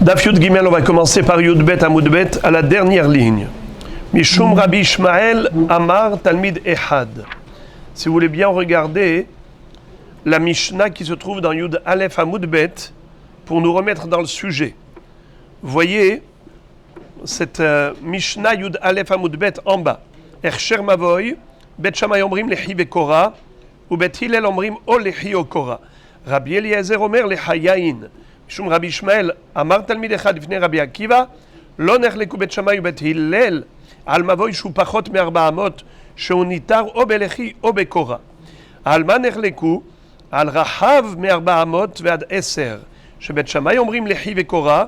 Daf Yud Gimel, on va commencer par Yud Bet Amud Bet à la dernière ligne. Mishum Rabbi Ishmael Amar Talmid Ehad. Si vous voulez bien regarder la Mishnah qui se trouve dans Yud Aleph Amud Bet pour nous remettre dans le sujet. Voyez cette Mishnah Yud Aleph Amud Bet en bas. Ercher Mavoy, Bet Shammai Omrim Lehi Vekora, ou Bet Hillel Omrim O Lehi Okora. Rabbi Eliezer Omer Lehayain. Mishum Rabbi Ishmael Amar Talmid Echad Ifnei Rabbi Akiva, Lo Nechleku Bet Shammai Bet Hillel, Al Mavoy Shu Pachot Me400, Sheu Nitar O Belechi O Bekora. Al Ma Nechleku, Al Rahav Me400 Ve'ad 10, שבית שמאי אומרים לחי וקורה,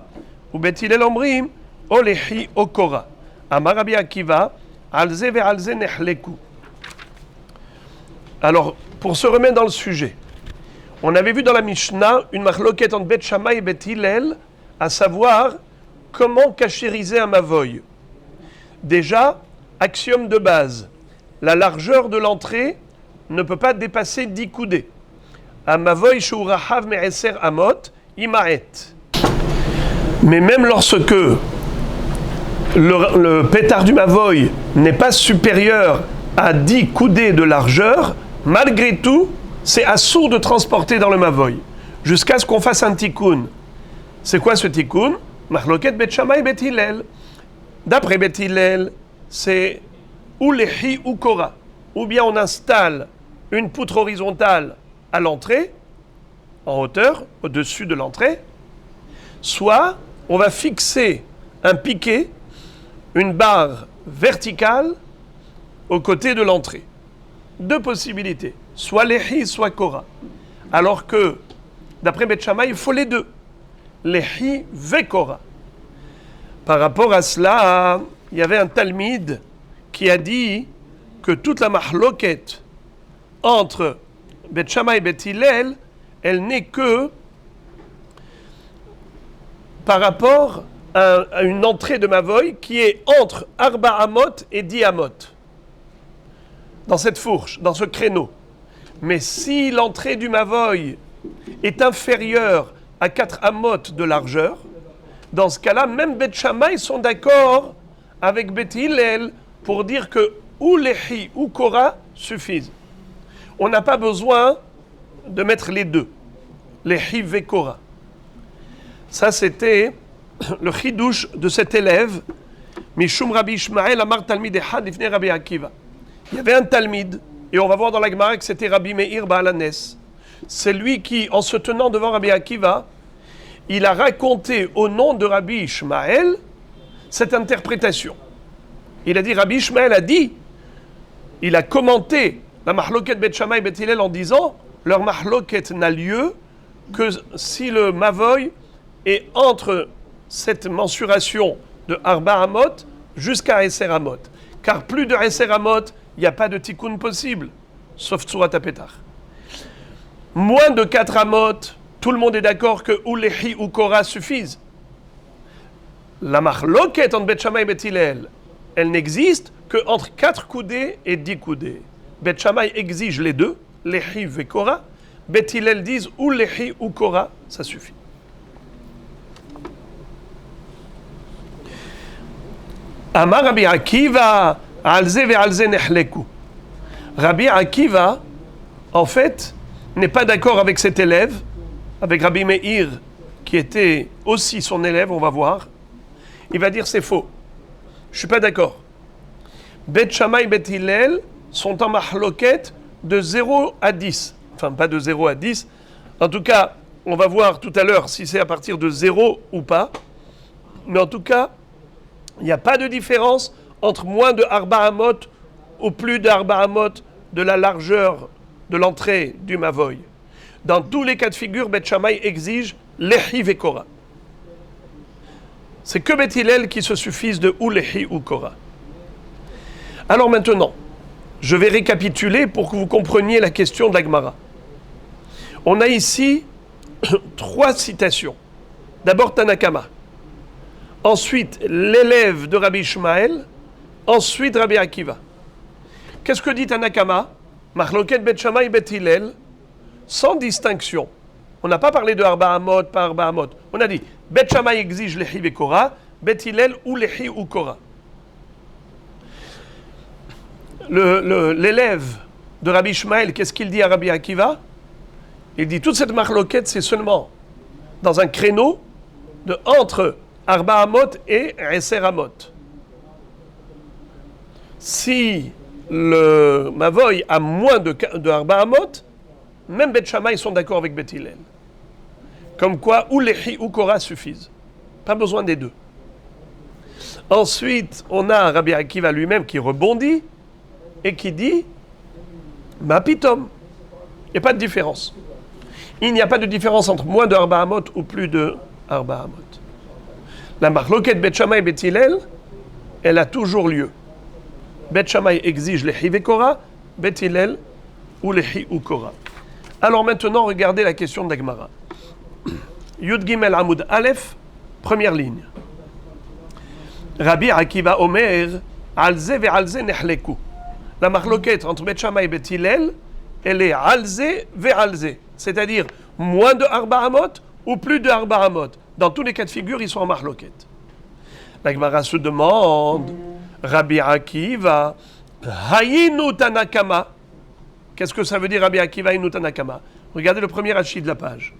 ובית הלל אומרים או לחי או קורה. אמר רבי עקיבא, על זה ועל זה נחלקו. Alors, pour se remettre dans le sujet, on avait vu dans la Mishnah une machloket entre Bet Shammai et Bet Hillel, à savoir comment cachériser un mavoy. Déjà, axiome de base, la largeur de l'entrée ne peut pas dépasser 10 coudées. Un mavoy sheu rahav me'eser amot, Imaet. Mais même lorsque le pétard du mavoy n'est pas supérieur à 10 coudées de largeur, malgré tout, c'est assourd de transporter dans le mavoy, jusqu'à ce qu'on fasse un tikkun. C'est quoi ce tikkun? Machloket Bet Shammai Bet Hillel. D'après Bet Hillel, c'est ou lehi ou kora. Ou bien on installe une poutre horizontale à l'entrée, en hauteur, au-dessus de l'entrée, soit on va fixer un piquet, une barre verticale au côté de l'entrée. Deux possibilités, soit lehi, soit kora. Alors que, d'après Bet Shammai, il faut les deux, lehi ve kora. Par rapport à cela, il y avait un Talmid qui a dit que toute la mahloket entre Bet Shammai et Bet Hillel, elle n'est que par rapport à une entrée de mavoy qui est entre Arba Amot et 10 Amot. Dans cette fourche, dans ce créneau. Mais si l'entrée du mavoy est inférieure à 4 Amot de largeur, dans ce cas-là, même Bet Shammai sont d'accord avec Bet Hillel pour dire que ou lehi ou kora suffisent. On n'a pas besoin de mettre les deux, les hiv et kora. Ça, c'était le chidouche de cet élève, Mishum Rabbi Ishmael Amar Talmid Echad Ifnei Rabbi Akiva. Il y avait un Talmid, et on va voir dans la Gemara que c'était Rabbi Meir Baal Hanes. C'est lui qui, en se tenant devant Rabbi Akiva, il a raconté au nom de Rabbi Ishmael cette interprétation. Il a dit, Rabbi Ishmael a dit, il a commenté la mahloket Bet Shammai et Bet Hillel en disant, leur mahloket n'a lieu que si le mavoy est entre cette mensuration de Arba Amot jusqu'à Eser Amot. Car plus de Eser Amot, il n'y a pas de tikkun possible, sauf Tsurat HaPetach. Moins de 4 Amot, tout le monde est d'accord que ou lehi ou kora suffisent. La mahloket entre Bet Shammai et Bet Hillel, elle n'existe qu'entre 4 coudées et 10 coudées. Bet Shammai exige les deux, lehi et kora. Bet Hillel disent ou lehi ou kora, ça suffit. Amar Rabbi Akiva, alze ve alze nechleku. Rabbi Akiva, en fait, n'est pas d'accord avec cet élève, avec Rabbi Meir, qui était aussi son élève, on va voir. Il va dire c'est faux. Je ne suis pas d'accord. Bet Shammai et Bet Hillel sont en mahloket de 0 à 10. Enfin, pas de 0 à 10. En tout cas, on va voir tout à l'heure si c'est à partir de 0 ou pas. Mais en tout cas, il n'y a pas de différence entre moins de Arba Amot ou plus d'Arba Amot de la largeur de l'entrée du mavoy. Dans tous les cas de figure, Bet Shammai exige lehi ve kora. C'est que Bet Hillel qui se suffisent de ou lehi ou kora. Alors maintenant, je vais récapituler pour que vous compreniez la question de la Gemara. On a ici 3 citations. D'abord Tanakama. Ensuite, l'élève de Rabbi Ishmael. Ensuite, Rabbi Akiva. Qu'est-ce que dit Tanakama? Machloket Bet Shammai Bet Hillel, sans distinction On n'a pas parlé de Arba Amot, pas Arba Amot. On a dit, Bet Shammai exige Lehi ve Kora, Bet Hillel ou Lehi ou Kora. L'élève de Rabbi Ishmael, qu'est-ce qu'il dit à Rabbi Akiva? Il dit, toute cette marloquette, c'est seulement dans un créneau entre Arba Amot et Eser Amot. Si le Mavoy a moins de Arba Amot, même Bet Shammai sont d'accord avec Bet Hillel. Comme quoi, ou Lehi ou Kora suffisent. Pas besoin des deux. Ensuite, on a Rabbi Akiva lui-même qui rebondit et qui dit Ma pitom. Il n'y a pas de différence. Il n'y a pas de différence entre moins de Arba Amot ou plus de Arba Amot. La marloquette Bet Shammai et Bet Hillel, elle a toujours lieu. Bet Shammai exige Lehi ve Kora, Bet Hillel ou Lehi ou Kora. Alors maintenant, regardez la question de la Gemara. Yud Gimel Amoud Aleph, première ligne. Rabbi Akiva Omer, Alze ve Alze nehleku. La marloquette entre Bet Shammai et Bet Hillel, elle est Alze ve Alze. C'est-à-dire moins de Arba Amot ou plus de Arba Amot. Dans tous les cas de figure, ils sont en marloquette. La Gemara se demande, Rabbi Akiva, Hayinu Tanakama. Qu'est-ce que ça veut dire Rabbi Akiva Hayinu Tanakama? Regardez le premier hachi de la page.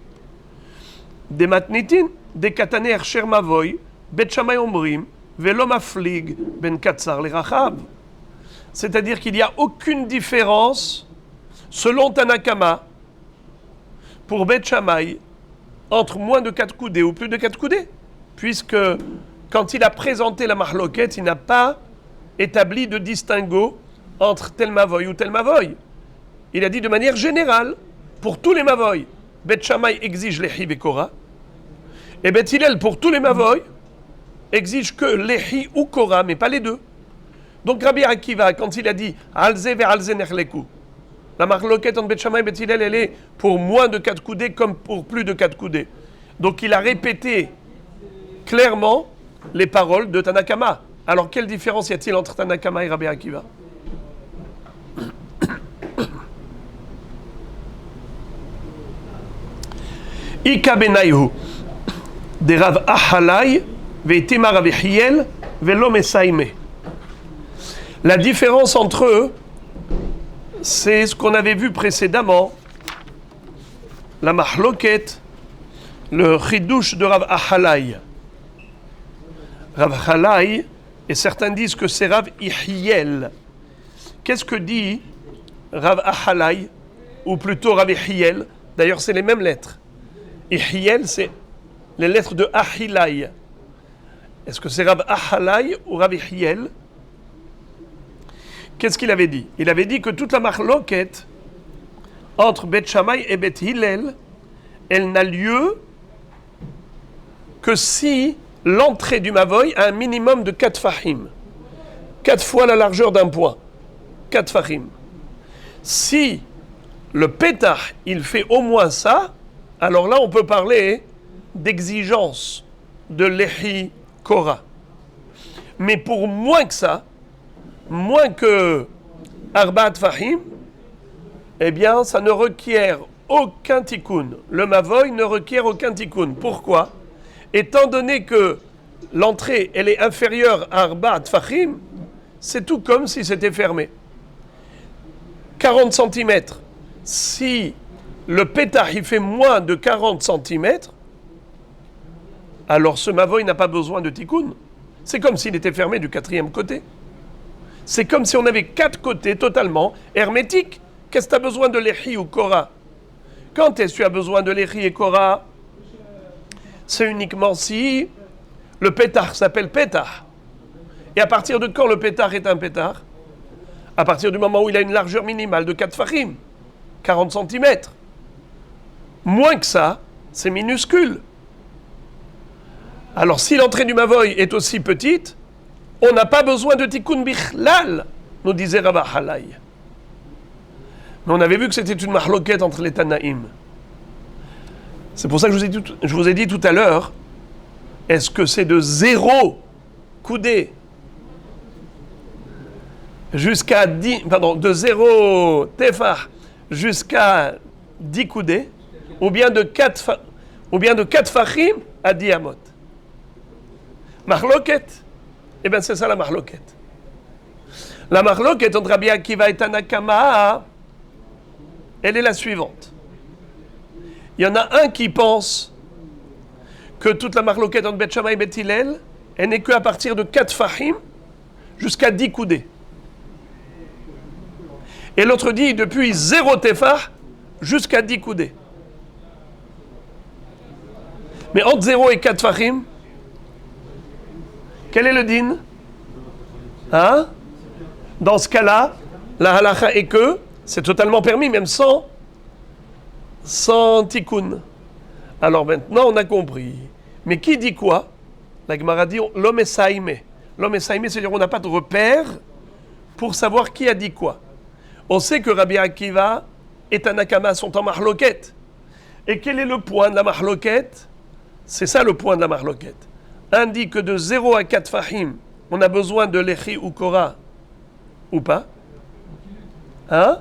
Des matnitin, des kataner Hersher Mavoy, Bet Shammai Omrim, Velo Maflig, Ben Katsar le Rachav. C'est-à-dire qu'il n'y a aucune différence, selon Tanakama, pour Bet Shammai, entre moins de 4 coudées ou plus de 4 coudées. Puisque, quand il a présenté la marloquette, il n'a pas établi de distinguo entre tel Mavoy ou tel Mavoy. Il a dit de manière générale, pour tous les Mavoy, Bet Shammai exige Lehi ve Kora, et Bet Hillel, pour tous les Mavoy, exige que Lehi ou Kora, mais pas les deux. Donc Rabbi Akiva, quand il a dit Alze ve Alze nehleku, la marloquette entre Bet Shammai et Bet Hillel, elle est pour moins de 4 coudées comme pour plus de 4 coudées. Donc il a répété clairement les paroles de Tanakama. Alors quelle différence y a-t-il entre Tanakama et Rabbi Akiva? Ika benayhu de Rav Ahalai ve'tema Rav Hiel ve'lo mesaime. La différence entre eux, c'est ce qu'on avait vu précédemment, la mahloket, le chidouche de Rav Ahalai. Rav Ahalai, et certains disent que c'est Rav Hiel. Qu'est-ce que dit Rav Ahalai, ou plutôt Rav Hiel? D'ailleurs, c'est les mêmes lettres. Ihiel, c'est les lettres de Ahilai. Est-ce que c'est Rav Ahalai ou Rav Hiel? Qu'est-ce qu'il avait dit? Il avait dit que toute la marloquette entre Bet Shammai et Bet Hillel, elle n'a lieu que si l'entrée du Mavoy a un minimum de 4 fahim. 4 fois la largeur d'un point. 4 fahim. Si le pétah, il fait au moins ça, alors là, on peut parler d'exigence de Lehi Kora. Mais pour moins que ça, moins que Arbaat Fahim, eh bien, ça ne requiert aucun tikkun. Le Mavoy ne requiert aucun tikkun. Pourquoi? Étant donné que l'entrée, elle est inférieure à Arbaat Fahim, c'est tout comme si c'était fermé. 40 cm. Si le pétah, il fait moins de 40 cm, alors ce Mavoy n'a pas besoin de tikkun. C'est comme s'il était fermé du 4e côté. C'est comme si on avait 4 côtés totalement hermétiques. Qu'est-ce que tu as besoin de Lehi ou Kora? Quand est-ce que tu as besoin de Lehi et Kora? C'est uniquement si le pétah s'appelle pétah. Et à partir de quand le pétah est un pétah? À partir du moment où il a une largeur minimale de 4 fahim, 40 cm. Moins que ça, c'est minuscule. Alors si l'entrée du Mavoy est aussi petite, on n'a pas besoin de tikkun bichlal, nous disait Rav Ahalai. Mais on avait vu que c'était une mahloquette entre les Tanaïm. C'est pour ça que je vous ai dit tout à l'heure, est-ce que c'est de 0 coudée jusqu'à 10, pardon, de 0 tefah jusqu'à 10 coudées, ou bien de 4 fachim à 10 amot. Mahloket, eh bien c'est ça la mahloket. La mahloket entre Rabbi Akiva et Tanakama, elle est la suivante. Il y en a un qui pense que toute la mahloket entre Bet Shammai et Bet Hillel, elle n'est qu'à partir de 4 fachim jusqu'à 10 coudées. Et l'autre dit depuis 0 tefah jusqu'à 10 coudées. Mais entre 0 et 4 fachim, quel est le din? Hein? Dans ce cas-là, la halakha est que c'est totalement permis, même sans tikkun. Alors maintenant, on a compris. Mais qui dit quoi? La Gemara dit l'homme est saïmé. L'homme est saïmé, c'est-à-dire qu'on n'a pas de repère pour savoir qui a dit quoi. On sait que Rabbi Akiva et Tanakama sont en mahloket. Et quel est le point de la mahloket? C'est ça le point de la mahloket. Un dit que de 0 à 4 fahim, on a besoin de lechi ou kora, ou pas? Hein?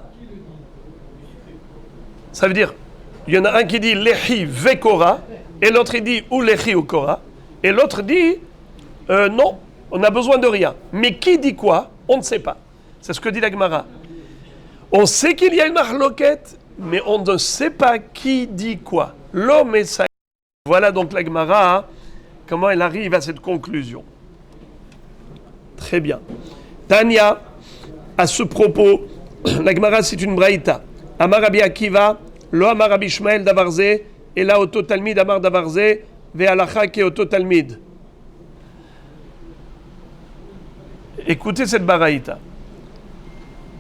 Ça veut dire, il y en a un qui dit lechi ve kora, et l'autre il dit ou lechi ou kora, et l'autre dit non, on a besoin de rien. Mais qui dit quoi? On ne sait pas. C'est ce que dit la Gemara. On sait qu'il y a une mahloket, mais on ne sait pas qui dit quoi. L'homme est ça. Voilà donc la Gemara, comment elle arrive à cette conclusion. Très bien. Tania, à ce propos, la Gemara c'est une braïta. Amar Rabbi Akiva, lo amar Rabbi Ishmael davarze, et là auto talmid amar davarze, ve halacha ke auto talmid. Écoutez cette baraïta.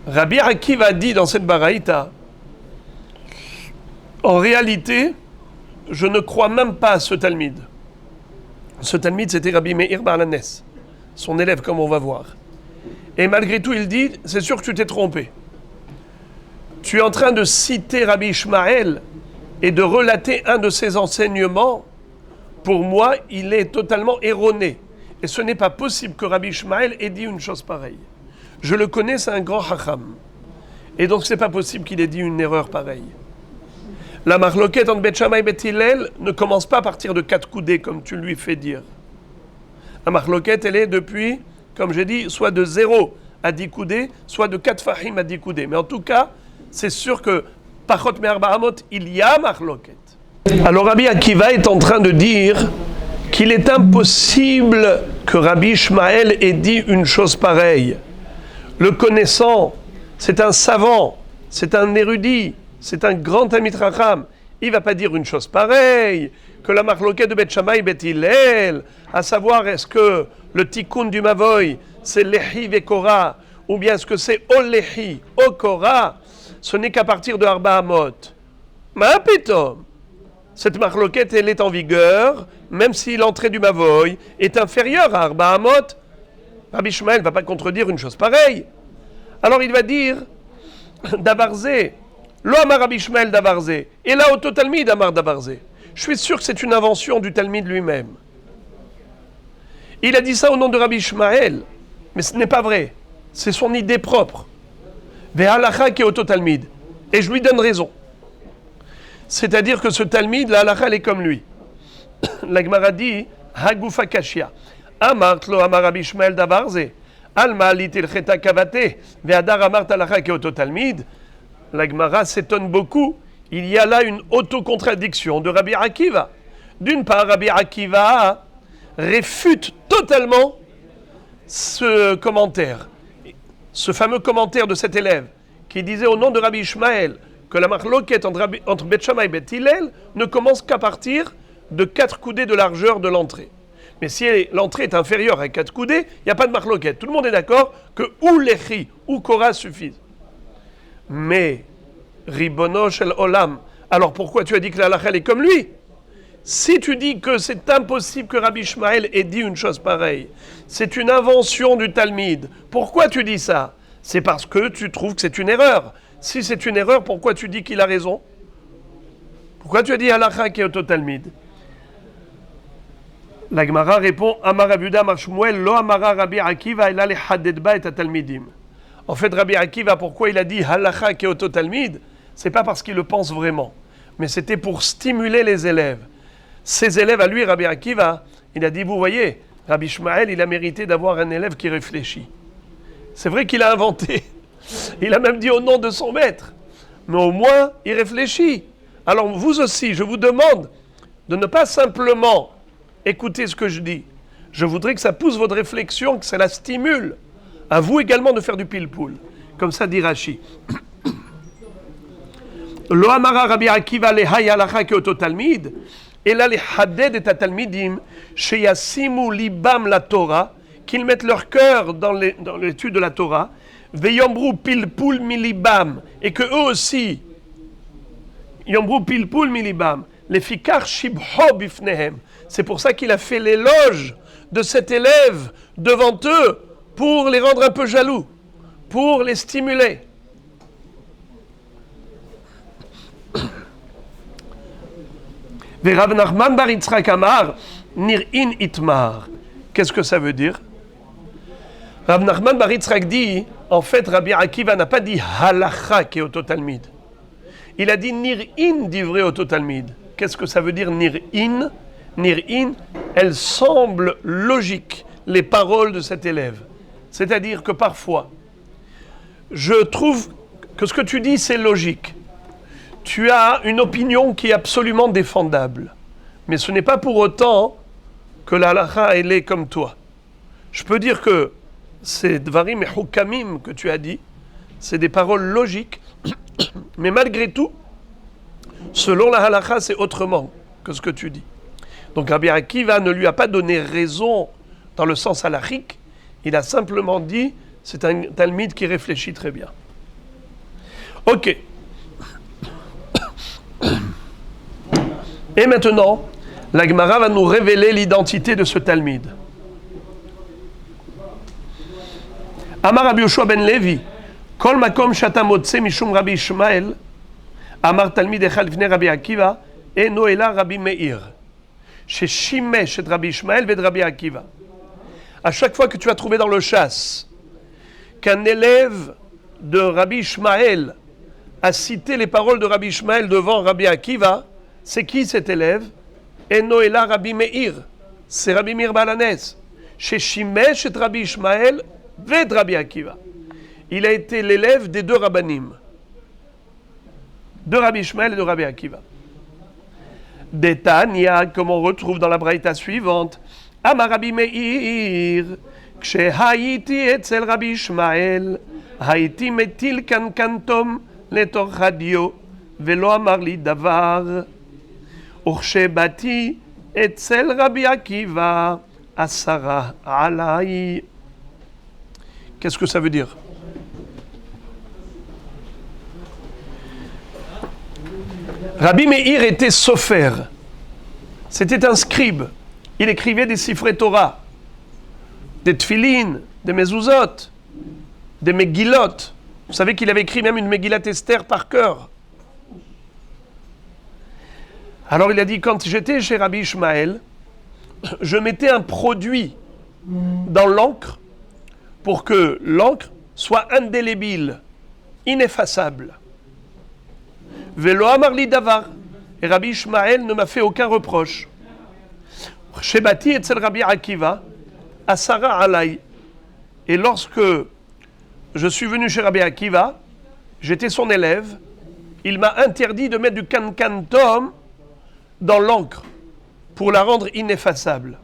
Rabbi Akiva dit dans cette baraïta, en réalité, je ne crois même pas à ce talmid. Ce talmid, c'était Rabbi Meir Baal Hanes, son élève, comme on va voir. Et malgré tout, il dit, c'est sûr que tu t'es trompé. Tu es en train de citer Rabbi Ishmael et de relater un de ses enseignements. Pour moi, il est totalement erroné. Et ce n'est pas possible que Rabbi Ishmael ait dit une chose pareille. Je le connais, c'est un grand hacham. Et donc, ce n'est pas possible qu'il ait dit une erreur pareille. La mahloket entre Bet Shammai et Bet Hillel ne commence pas à partir de 4 coudées, comme tu lui fais dire. La mahloket, elle est depuis, comme j'ai dit, soit de 0 à 10 coudées, soit de 4 fahim à 10 coudées. Mais en tout cas, c'est sûr que Pachot Me'arba Amot, il y a mahloket. Alors Rabbi Akiva est en train de dire qu'il est impossible que Rabbi Ishmael ait dit une chose pareille. Le connaissant, c'est un savant, c'est un érudit, c'est un grand Talmid Chacham. Il ne va pas dire une chose pareille, que la mahloket de Bet Shammai et Bet Hillel, à savoir est-ce que le tikkun du Mavoy, c'est Lehi Vekora, ou bien est-ce que c'est Ol Lehi, O Kora, ce n'est qu'à partir de Arba Amot. Ma pitom, cette mahloket, elle est en vigueur, même si l'entrée du Mavoy est inférieure à Arba Amot. Rabbi Ishmael ne va pas contredire une chose pareille. Alors il va dire, Davarze, Lo amar Rabbi Ishmael davarze, et là auto talmid amar davarze. Je suis sûr que c'est une invention du Talmid lui-même. Il a dit ça au nom de Rabbi Ishmael, mais ce n'est pas vrai. C'est son idée propre. Ve halacha ke auto talmid. Et je lui donne raison. C'est-à-dire que ce Talmid, la halacha, elle est comme lui. La Gemara dit, Hagufa kashia. Amart lo amar Rabbi Ishmael davarze. Alma litil cheta kavate. Ve hadar amart halacha ke auto talmid. La Gemara s'étonne beaucoup. Il y a là une autocontradiction de Rabbi Akiva. D'une part, Rabbi Akiva réfute totalement ce commentaire, ce fameux commentaire de cet élève qui disait au nom de Rabbi Ishmael que la mahloket entre Bet Shammai et Bet Hillel ne commence qu'à partir de 4 coudées de largeur de l'entrée. Mais si l'entrée est inférieure à 4 coudées, il n'y a pas de mahloket. Tout le monde est d'accord que ou Lechi ou Kora suffisent. Mais, Ribono shel Olam, alors pourquoi tu as dit que la halakha est comme lui? Si tu dis que c'est impossible que Rabbi Ishmael ait dit une chose pareille, c'est une invention du Talmid, pourquoi tu dis ça? C'est parce que tu trouves que c'est une erreur. Si c'est une erreur, pourquoi tu dis qu'il a raison? Pourquoi tu as dit halakha qui est au Talmid? La Gemara répond, Amar Rabbi Yehuda Amar Shmuel, lo amara Rabbi Akiva ela lehadded ba et talmidim. En fait, Rabbi Akiva, pourquoi il a dit halakha keoto talmid? C'est pas parce qu'il le pense vraiment. mais c'était pour stimuler les élèves. Ses élèves à lui, Rabbi Akiva, il a dit, vous voyez, Rabbi Ishmael, il a mérité d'avoir un élève qui réfléchit. C'est vrai qu'il a inventé. Il a même dit au nom de son maître. Mais au moins, il réfléchit. Alors vous aussi, je vous demande de ne pas simplement écouter ce que je dis. Je voudrais que ça pousse votre réflexion, que ça la stimule. À vous également de faire du pilpoul. Comme ça dit Rashi. Lo amara Rabbi Akiva lehay halacha keoto talmid, ela lehaded et atalmidim, sheyasimu libam la Torah, qu'ils mettent leur cœur dans l'étude de la Torah, veyombrou pilpoul milibam, et que eux aussi, yombrou pilpoul milibam, les fikar shibho bifnehem. C'est pour ça qu'il a fait l'éloge de cet élève devant eux, pour les rendre un peu jaloux, pour les stimuler. Rav Nachman bar Yitzchak amar nir'in itmar. Qu'est-ce que ça veut dire? Rav Nachman bar Yitzchak dit, en fait, Rabbi Akiva n'a pas dit halacha qui est au talmid. Il a dit nir'in divrei au talmid. Qu'est-ce que ça veut dire nir'in? Nir'in, elles semblent logiques, les paroles de cet élève. C'est-à-dire que parfois, je trouve que ce que tu dis, c'est logique. Tu as une opinion qui est absolument défendable. Mais ce n'est pas pour autant que la halakha, elle est comme toi. Je peux dire que ces dvarim et hukamim que tu as dit, c'est des paroles logiques, mais malgré tout, selon la halakha, c'est autrement que ce que tu dis. Donc Rabbi Akiva ne lui a pas donné raison dans le sens halachique, il a simplement dit, c'est un talmid qui réfléchit très bien. Ok. Et maintenant, la Gemara va nous révéler l'identité de ce talmid. Amar Rabbi Yoshua ben Levi, Kol makom shata motze mishum Rabbi Ishmael, Amar talmid echad lifnei Rabbi Akiva, et Noéla Rabbi Meir, chez Shimesh et Rabbi Ishmael et Rabbi Akiva. À chaque fois que tu as trouvé dans le chasse qu'un élève de Rabbi Ishmael a cité les paroles de Rabbi Ishmael devant Rabbi Akiva, c'est qui cet élève? Enoéla Rabbi Meir, c'est Rabbi Meir Balanes, chez Shimesh et Rabbi Ishmael et Rabbi Akiva. Il a été l'élève des deux rabbanim, de Rabbi Ishmael et de Rabbi Akiva. Détania, comme on retrouve dans la braïta suivante, Amar Rabbi Meir, כשהייתי אצל רבי ישמעאל, הייתי מטיל קנקנטום לתוך הדיו, ולא אמר לי דבר. וכשבאתי אצל רבי עקיבא, אסרה עליי. Qu'est-ce que ça veut dire? Rabbi Meir était sofer. C'était un scribe. Il écrivait des sifrei Torah, des tfilin, des mezuzot, des megillot. Vous savez qu'il avait écrit même une Megillat Esther par cœur. Alors il a dit, quand j'étais chez Rabbi Ishmael, je mettais un produit dans l'encre pour que l'encre soit indélébile, ineffaçable. Velo amarli davar. Et Rabbi Ishmael ne m'a fait aucun reproche. Shebati etzel Rabbi Akiva, asara alay. Et lorsque je suis venu chez Rabbi Akiva, j'étais son élève, il m'a interdit de mettre du kankantom dans l'encre pour la rendre ineffaçable.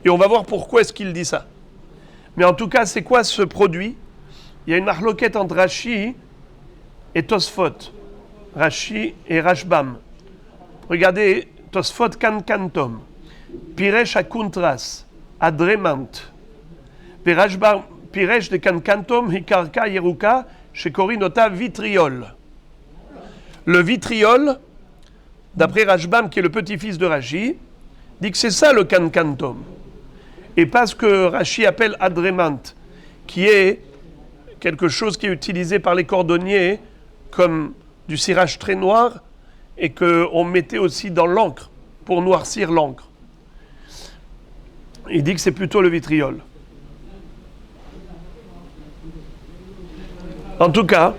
Et on va voir pourquoi est-ce qu'il dit ça. Mais en tout cas, c'est quoi ce produit? Il y a une marloquette entre Rashi et Tosfot. Rashi et Rashbam. Regardez, Tosfot kankantom, Piresh akuntras, adremant, et Rashbam Piresh de kankantom hikarka yeruka, chez Korinota vitriol. Le vitriol, d'après Rashbam, qui est le petit-fils de Rashi, dit que c'est ça le kankantom. Et pas ce que Rashi appelle adremant, qui est quelque chose qui est utilisé par les cordonniers comme du cirage très noir et qu'on mettait aussi dans l'encre pour noircir l'encre. Il dit que c'est plutôt le vitriol. En tout cas,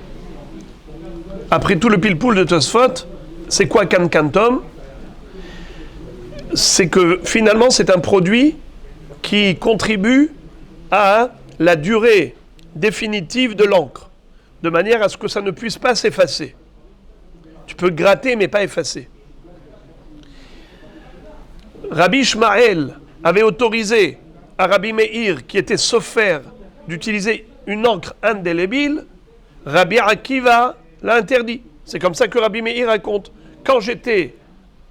après tout le pilpoul de Tosfot, C'est quoi Kankantom? C'est que finalement c'est un produit qui contribue à la durée définitive de l'encre, de manière à ce que ça ne puisse pas s'effacer. Tu peux gratter mais pas effacer. Rabbi Ishmael avait autorisé à Rabbi Meir, qui était sofer, d'utiliser une encre indélébile. Rabbi Akiva l'a interdit. C'est comme ça que Rabbi Meir raconte. Quand j'étais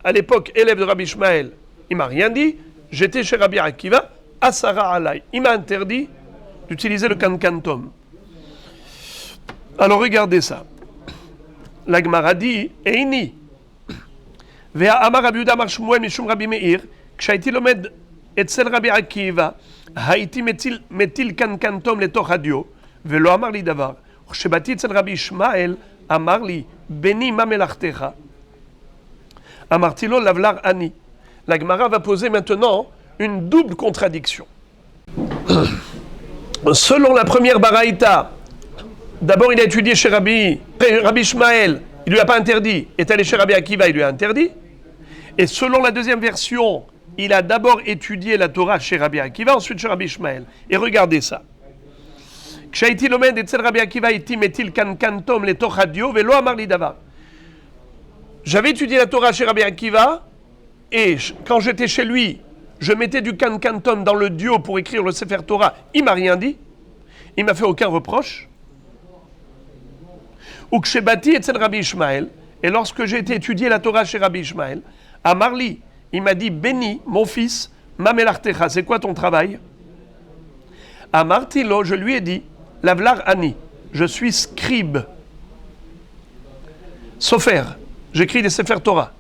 à l'époque élève de Rabbi Ishmael, il m'a rien dit. J'étais chez Rabbi Akiva, Asara Alay. Il m'a interdit d'utiliser le kankantom. Alors regardez ça. La Gemara dit, Eini. והאמר רבי יהודה אמר שמואל משום רבי מאיר, כשהייתי לומד אצל רבי עקיבא, הייתי מטיל קנקנטום לתוך הדיו, ולא אמר לי דבר. וכשבאתי אצל רבי ישמעאל, אמר לי, בני מה מלאכתך? אמרתי לו, לבלר אני. La Gemara va poser maintenant une double contradiction. Selon la première baraïta, d'abord il a étudié chez Rabbi Ishmael, il ne lui a pas interdit, est allé chez Rabbi Akiva, il lui a interdit. Et selon la deuxième version, il a d'abord étudié la Torah chez Rabbi Akiva, ensuite chez Rabbi Ishmael. Et regardez ça. J'avais étudié la Torah chez Rabbi Akiva, et quand j'étais chez lui, je mettais du kankantom dans le dio pour écrire le Sefer Torah. Il m'a rien dit. Il m'a fait aucun reproche. Ou que j'ai bâti etzel Rabbi Ishmael, et lorsque j'ai été étudier la Torah chez Rabbi Ishmael, à Marli, il m'a dit, Béni, mon fils, ma melartecha, c'est quoi ton travail? À Martilo, je lui ai dit, Lavlar Ani, je suis scribe. Sofer, j'écris des Sefer Torah.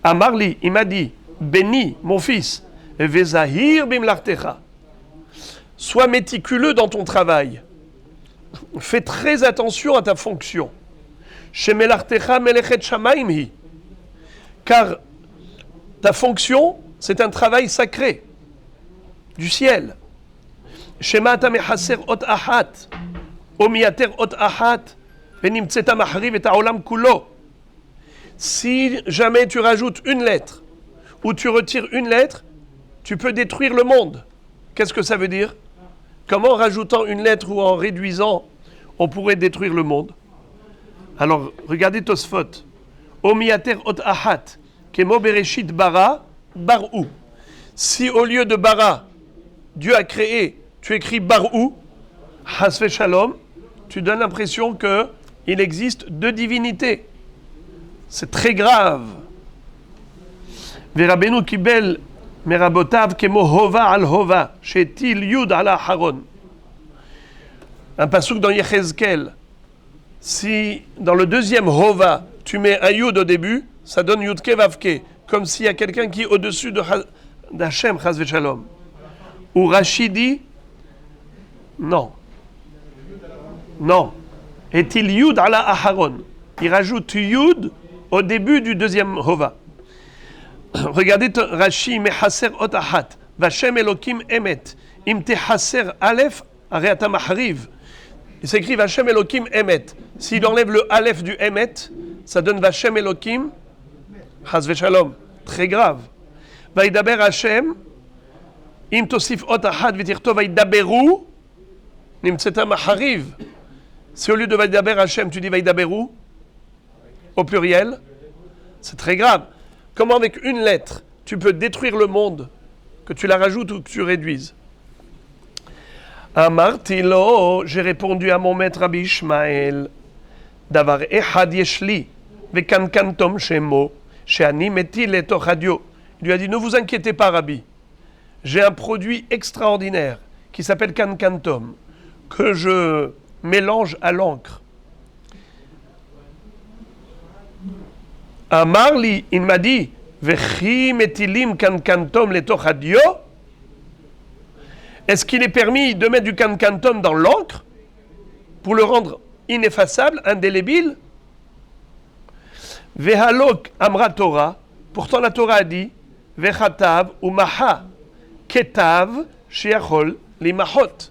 À Marli, il m'a dit, Béni, mon fils, Vezahir bimlartecha, sois méticuleux dans ton travail. Fais très attention à ta fonction. Shemelartecha melechet shamayim hi. Car ta fonction, c'est un travail sacré du ciel. Shema ta mechaser ot ahat, omiater ot ahat, venimtseta mahriv et haolam kulo. Si jamais tu rajoutes une lettre ou tu retires une lettre, tu peux détruire le monde. Qu'est-ce que ça veut dire? Comment, en rajoutant une lettre ou en réduisant, on pourrait détruire le monde? Alors, regardez Tosfot. Omiater ot ahat, kemo bereshit bara, barou. Si au lieu de bara, Dieu a créé, tu écris barou, hasve shalom, tu donnes l'impression qu'il existe deux divinités. C'est très grave. Verabenu kibel merabotav kemo hova al hova, shetil yud ala haron. Un passouk dans Yechezkel. Si dans le deuxième hova, tu mets un yud au début, ça donne yudke vavke, comme s'il y a quelqu'un qui est au-dessus d'Hachem, chas v'shalom. Ou Rachidi, non. Non. Est-il yud ala aharon? Il rajoute yud au début du deuxième hova. Regardez Rashi, mechaser ot ahat, vachem elokim emet, im techaser alef, areata mahriv. Il s'écrit vachem elokim emet. S'il enlève le alef du emet, ça donne vachem elokim, chas v'shalom. Très grave. Vaidaber Hashem, im tosif ot ahat v'tirto vaidaberu, nimtseta mahariv. Si au lieu de vaidaber Hashem, tu dis vaidaberu, au pluriel, c'est très grave. Comment avec une lettre, tu peux détruire le monde, que tu la rajoutes ou que tu réduises? Amartilo, j'ai répondu à mon maître Rabbi Ishmael, Davar echad yeshli, vekankantom shemo, sheani meti letoch hadio. Il lui a dit, ne vous inquiétez pas, Rabbi, j'ai un produit extraordinaire qui s'appelle kankantom, que je mélange à l'encre. Amarli, il m'a dit, Vechi metilim kankantom letoch hadio. Est-ce qu'il est permis de mettre du kankantom dans l'encre pour le rendre ineffaçable, indélébile? Vehalok amra Torah, pourtant la Torah a dit, Vechatav ou maha, ketav sheachol limahot.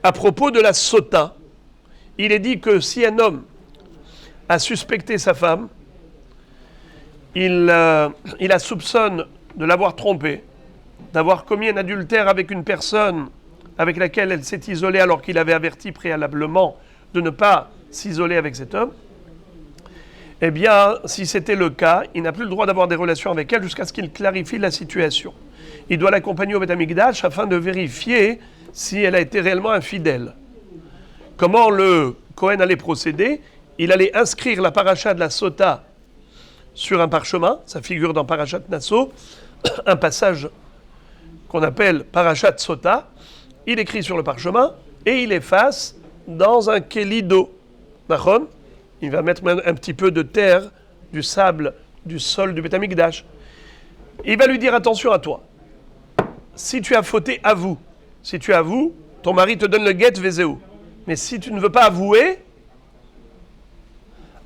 À propos de la sota, il est dit que si un homme a suspecté sa femme, il la soupçonne de l'avoir trompée, d'avoir commis un adultère avec une personne avec laquelle elle s'est isolée alors qu'il avait averti préalablement de ne pas s'isoler avec cet homme, eh bien, si c'était le cas, il n'a plus le droit d'avoir des relations avec elle jusqu'à ce qu'il clarifie la situation. Il doit l'accompagner au Beth Amikdash afin de vérifier si elle a été réellement infidèle. Comment le Kohen allait procéder? Il allait inscrire la paracha de la Sota sur un parchemin, ça figure dans Parashat Nasso, un passage qu'on appelle Parashat Sota. Il écrit sur le parchemin et il efface dans un keli d'eau. Nachon? Il va mettre un petit peu de terre, du sable, du sol du Beth Amikdash. Il va lui dire attention à toi. Si tu as fauté, avoue. Si tu avoues, ton mari te donne le get vezéou. Mais si tu ne veux pas avouer,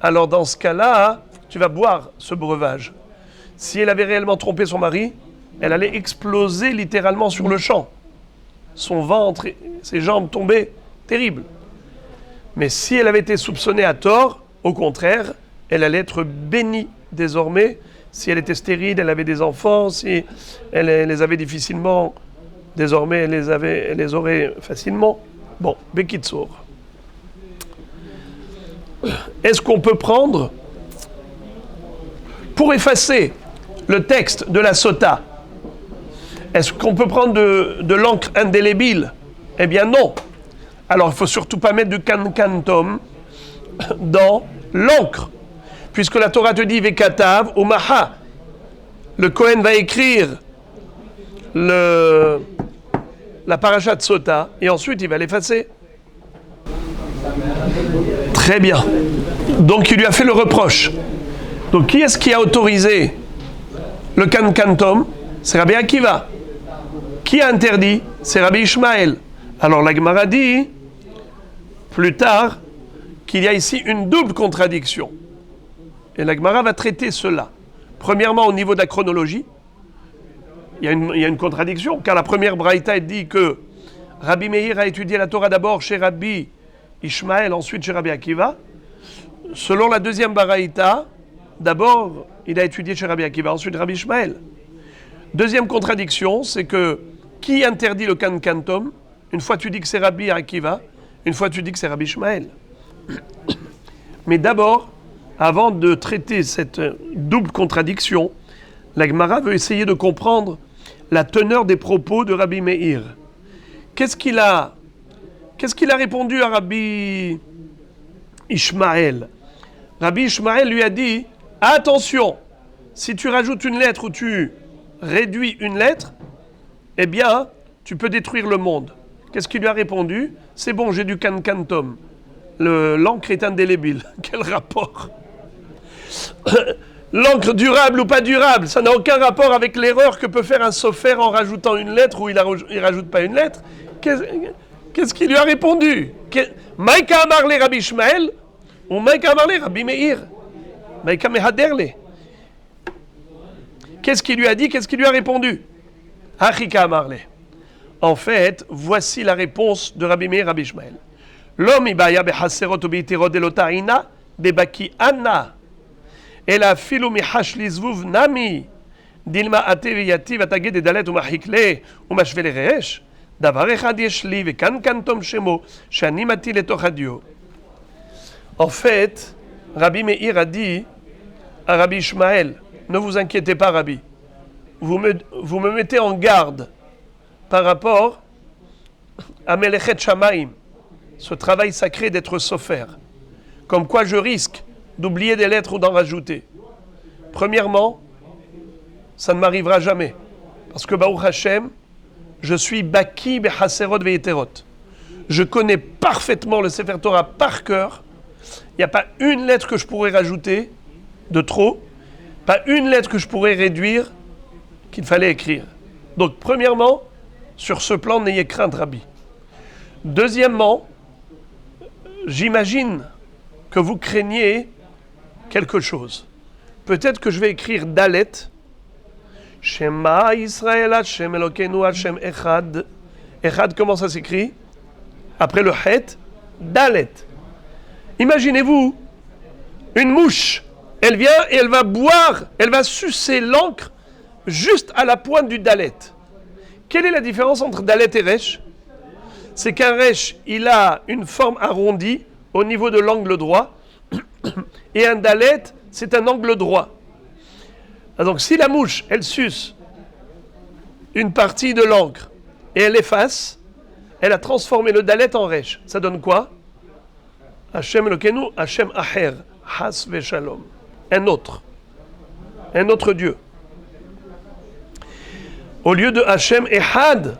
alors dans ce cas-là, tu vas boire ce breuvage. Si elle avait réellement trompé son mari, elle allait exploser littéralement sur le champ. Son ventre, ses jambes tombaient, terrible. Mais si elle avait été soupçonnée à tort, au contraire, elle allait être bénie désormais. Si elle était stérile, elle avait des enfants, si elle les avait difficilement, désormais elle les aurait facilement. Bon, Bekitsour. Est-ce qu'on peut prendre, pour effacer le texte de la Sota, est-ce qu'on peut prendre de l'encre indélébile? Eh bien non. Alors il ne faut surtout pas mettre du kankantom dans l'encre, puisque la Torah te dit Vekatav ou Maha. Le Kohen va écrire la paracha de Sota et ensuite il va l'effacer. Très bien. Donc il lui a fait le reproche. Donc qui est-ce qui a autorisé le kankantom? C'est Rabbi Akiva. Qui a interdit? C'est Rabbi Ishmael. Alors la Gemara dit plus tard qu'il y a ici une double contradiction. Et la Gemara va traiter cela. Premièrement, au niveau de la chronologie, il y a une contradiction, car la première braïta dit que Rabbi Meir a étudié la Torah d'abord chez Rabbi Ishmael, ensuite chez Rabbi Akiva. Selon la deuxième braïta, d'abord il a étudié chez Rabbi Akiva, ensuite Rabbi Ishmael. Deuxième contradiction, c'est que qui interdit le kankantom? Une fois tu dis que c'est Rabbi Akiva, une fois tu dis que c'est Rabbi Ishmael. Mais d'abord, avant de traiter cette double contradiction, la Gemara veut essayer de comprendre la teneur des propos de Rabbi Meir. Qu'est-ce qu'il a répondu à Rabbi Ishmael? Rabbi Ishmael lui a dit « Attention, si tu rajoutes une lettre ou tu réduis une lettre, eh bien, tu peux détruire le monde. » Qu'est-ce qu'il lui a répondu? « C'est bon, j'ai du kankantom. L'encre est indélébile. » Quel rapport? L'encre durable ou pas durable, ça n'a aucun rapport avec l'erreur que peut faire un sophère en rajoutant une lettre ou il rajoute pas une lettre. Qu'est-ce qu'il lui a répondu? Maïka amarle Rabbi Ishmael ou Maïka amarle Rabbi Meir? Maïka mehaderle. Qu'est-ce qu'il lui a dit? Qu'est-ce qu'il lui a répondu? Achika amarle. En fait, voici la réponse de Rabbi Meir, Rabbi Ishmael. L'homme ibaya behaserot ou beiterot delotaina bebaki anna. Et la filou mihash lizvuv nami dilma ateviyati vataged edalet umahikle umashvele reesh davar echad yesh li vekan kantom shemo shani mati letoch hadio. En fait, Rabbi Meir a dit à Rabbi Ishmael, ne vous inquiétez pas Rabbi, vous me mettez en garde par rapport à Melechet Shamaim, ce travail sacré d'être sophère, comme quoi je risque d'oublier des lettres ou d'en rajouter. Premièrement, ça ne m'arrivera jamais. Parce que Baruch Hashem, je suis Baki Behaserot Veiterot. Je connais parfaitement le Sefer Torah par cœur. Il n'y a pas une lettre que je pourrais rajouter de trop, pas une lettre que je pourrais réduire qu'il fallait écrire. Donc, premièrement, sur ce plan, n'ayez crainte, Rabbi. Deuxièmement, j'imagine que vous craignez quelque chose. Peut-être que je vais écrire Dalet. Shema Yisrael Hashem Elokeinu Hashem Echad. Echad, comment ça s'écrit? Après le Het, Dalet. Imaginez-vous une mouche Elle vient et elle va boire, elle va sucer l'encre juste à la pointe du dalet. Quelle est la différence entre dalet et resh? C'est qu'un resh, il a une forme arrondie au niveau de l'angle droit, et un dalet, c'est un angle droit. Donc si la mouche, elle suce une partie de l'encre et elle efface, elle a transformé le dalet en resh. Ça donne quoi? Hashem Elokeinu, Hashem Aher, Has Veshalom. Un autre Dieu. Au lieu de Hashem Ehad,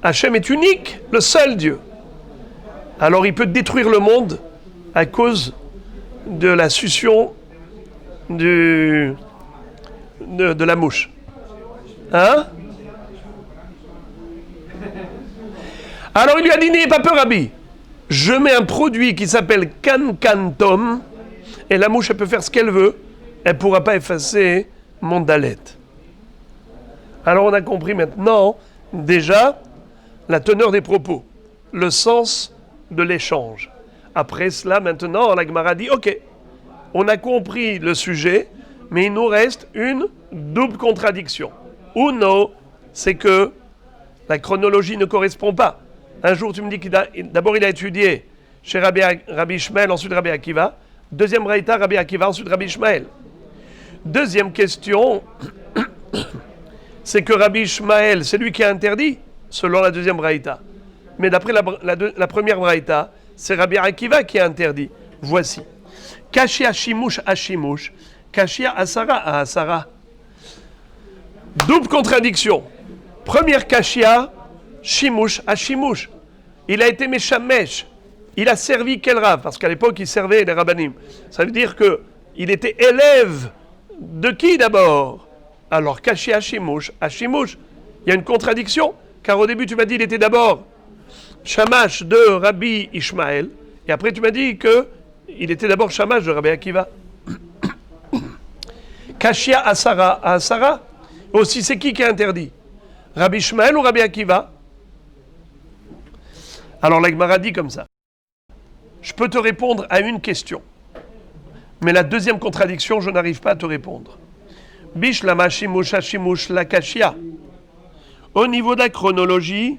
Hashem est unique, le seul Dieu. Alors il peut détruire le monde à cause de la succion de la mouche. Hein? Alors il lui a dit, n'ayez pas peur, Rabbi. Je mets un produit qui s'appelle Kankantom, et la mouche, elle peut faire ce qu'elle veut, elle ne pourra pas effacer mon dalet. Alors on a compris maintenant, déjà, la teneur des propos, le sens de l'échange. Après cela, maintenant, la Gemara dit, ok, on a compris le sujet, mais il nous reste une double contradiction. Uno, c'est que la chronologie ne correspond pas. Un jour, tu me dis d'abord il a étudié chez Rabbi Ishmael, ensuite Rabbi Akiva. Deuxième braïta, Rabbi Akiva, ensuite Rabbi Ishmael. Deuxième question, c'est que Rabbi Ishmael, c'est lui qui a interdit, selon la deuxième braïta. Mais d'après la première braïta, c'est Rabbi Akiva qui a interdit. Voici. Kashia shimush ashimush, kashia asara a asara. Double contradiction. Première kashia, shimush ashimush. Il a été meshamesh. Il a servi quel rave? Parce qu'à l'époque, il servait les rabbanim. Ça veut dire qu'il était élève de qui d'abord? Alors, kashia ashimush, ashimush. Il y a une contradiction, car au début, tu m'as dit qu'il était d'abord shamash de Rabbi Ishmael, et après, tu m'as dit qu'il était d'abord shamash de Rabbi Akiva. Kashia asara, asara. Aussi, c'est qui a interdit? Rabbi Ishmael ou Rabbi Akiva? Alors, la Gemara dit comme ça. Je peux te répondre à une question, mais la deuxième contradiction, je n'arrive pas à te répondre. Bish la mashimush hashimush la kashia. Au niveau de la chronologie,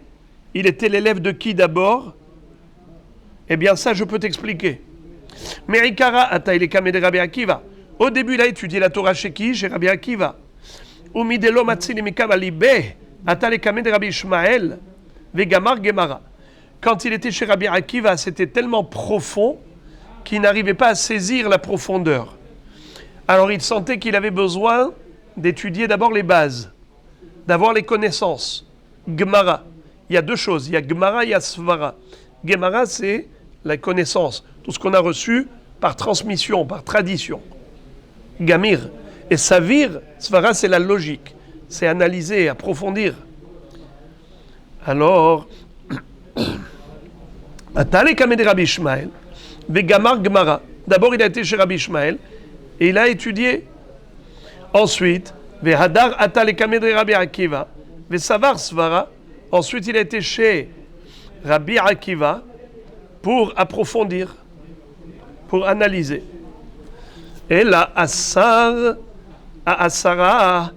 il était l'élève de qui d'abord? Eh bien, ça, je peux t'expliquer. Merikara ataïle kameh de Rabbi Akiva. Au début, il a étudié la Torah chez qui? Chez Rabbi Akiva. Umidelo matzili mikam alibe ataïle kameh de Rabbi Ishmael vegamar gemara. Quand il était chez Rabbi Akiva, c'était tellement profond qu'il n'arrivait pas à saisir la profondeur. Alors il sentait qu'il avait besoin d'étudier d'abord les bases, d'avoir les connaissances. Gemara. Il y a deux choses, il y a Gemara, il y a Svara. Gemara, c'est la connaissance, tout ce qu'on a reçu par transmission, par tradition. Gamir. Et Savir, Svara, c'est la logique, c'est analyser, approfondir. Alors, Atale Kameh Rabbi Ishmael, Vegamar Gemara. D'abord, il a été chez Rabbi Ishmael et il a étudié. Ensuite, Vehadar Atale Kameh Rabbi Akiva, Vesavar Svara. Ensuite, il a été chez Rabbi Akiva pour approfondir, pour analyser. Et là, Asar à Asara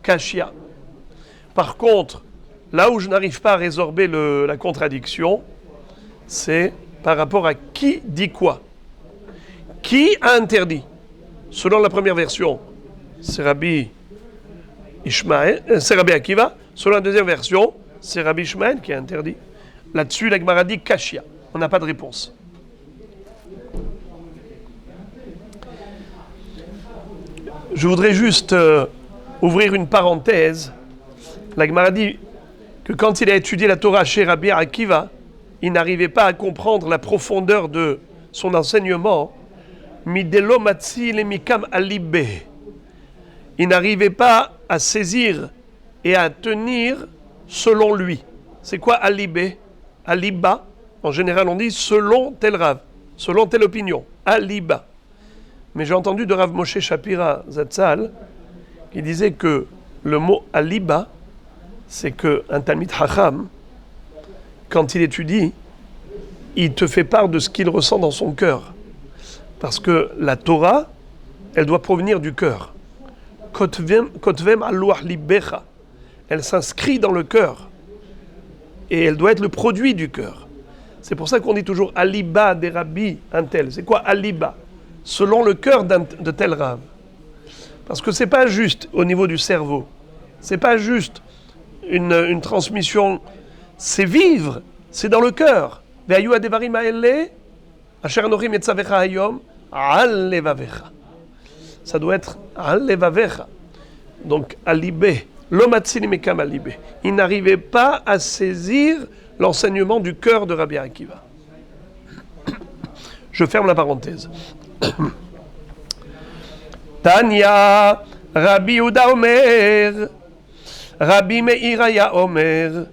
Kashia. Par contre, là où je n'arrive pas à résorber la contradiction, c'est par rapport à qui dit quoi. Qui a interdit? Selon la première version, c'est Rabbi Ishmael, c'est Rabbi Akiva. Selon la deuxième version, c'est Rabbi Ishmael qui a interdit. Là-dessus, la Gemara dit Kashia. On n'a pas de réponse. Je voudrais juste ouvrir une parenthèse. La Gemara dit que quand il a étudié la Torah chez Rabbi Akiva, il n'arrivait pas à comprendre la profondeur de son enseignement. Midelo matzi lemikam alibe. Il n'arrivait pas à saisir et à tenir selon lui. C'est quoi alibe? Aliba, en général on dit selon tel Rav, selon telle opinion. Aliba. Mais j'ai entendu de Rav Moshe Shapira Zatzal qui disait que le mot aliba, c'est qu'un Talmid Chacham, quand il étudie, il te fait part de ce qu'il ressent dans son cœur. Parce que la Torah, elle doit provenir du cœur. Kotvem al-luach libecha. Elle s'inscrit dans le cœur. Et elle doit être le produit du cœur. C'est pour ça qu'on dit toujours Aliba des rabbis un tel. C'est quoi Aliba? Selon le cœur de tel rave. Parce que c'est pas juste au niveau du cerveau. C'est pas juste une transmission. C'est vivre. C'est dans le cœur. Ve'ayu adevarim ha'ele asher anochi metzavecha hayom al levavecha. Ça doit être al levavecha. Donc alibé. L'omatzini mekam alibé. Il n'arrivait pas à saisir l'enseignement du cœur de Rabbi Akiva. Je ferme la parenthèse. Tanya, Rabbi Yehuda Omer, Rabbi Meir היה אומר,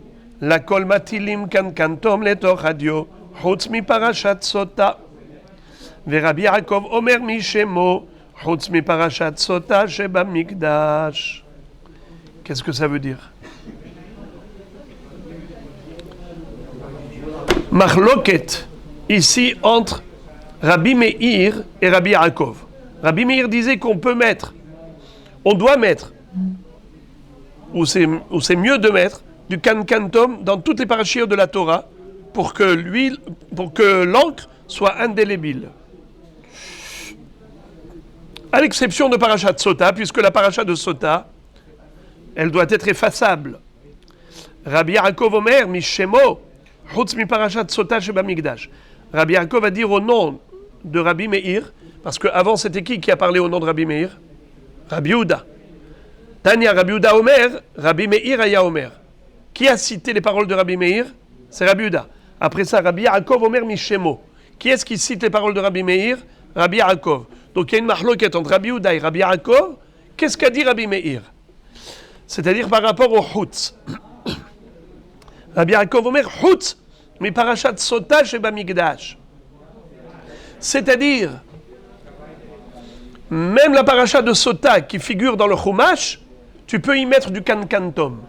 לכל מטילים קנקנטום לתוך הדיו, חוץ מפרשת סוטה. ורבי יעקב אומר משמו, חוץ מפרשת סוטה שבמקדש. Qu'est-ce que ça veut dire? Mahloket, ici entre Rabbi Meir et Rabbi Yaakov. Rabbi Meir disait qu'on peut mettre, on doit mettre, ou c'est mieux de mettre, du kankantom dans toutes les parachires de la Torah pour que l'encre soit indélébile. À l'exception de Parashat Sota, puisque la Parashat de Sota, elle doit être effaçable. Rabbi Yaakov Omer, Mishemo, Chutz mi Parashat Sota sheba Mikdash. Rabbi Yaakov va dire au nom de Rabbi Meir, parce qu'avant c'était qui a parlé au nom de Rabbi Meir? Rabbi Yehuda. Tanya Rabbi Yehuda Omer, Rabbi Meir aya Omer. Qui a cité les paroles de Rabbi Meir? C'est Rabbi Yehuda. Après ça, Rabbi Yaakov Omer Mishemo. Qui est-ce qui cite les paroles de Rabbi Meir? Rabbi Yaakov. Donc il y a une mahloket entre Rabbi Yehuda et Rabbi Yaakov. Qu'est-ce qu'a dit Rabbi Meir? C'est-à-dire par rapport au Chutz. Rabbi Yaakov Omer Chutz mi Parashat Sota sheba Mikdash. C'est-à-dire, même la paracha de Sota qui figure dans le Chumash, tu peux y mettre du kankantom,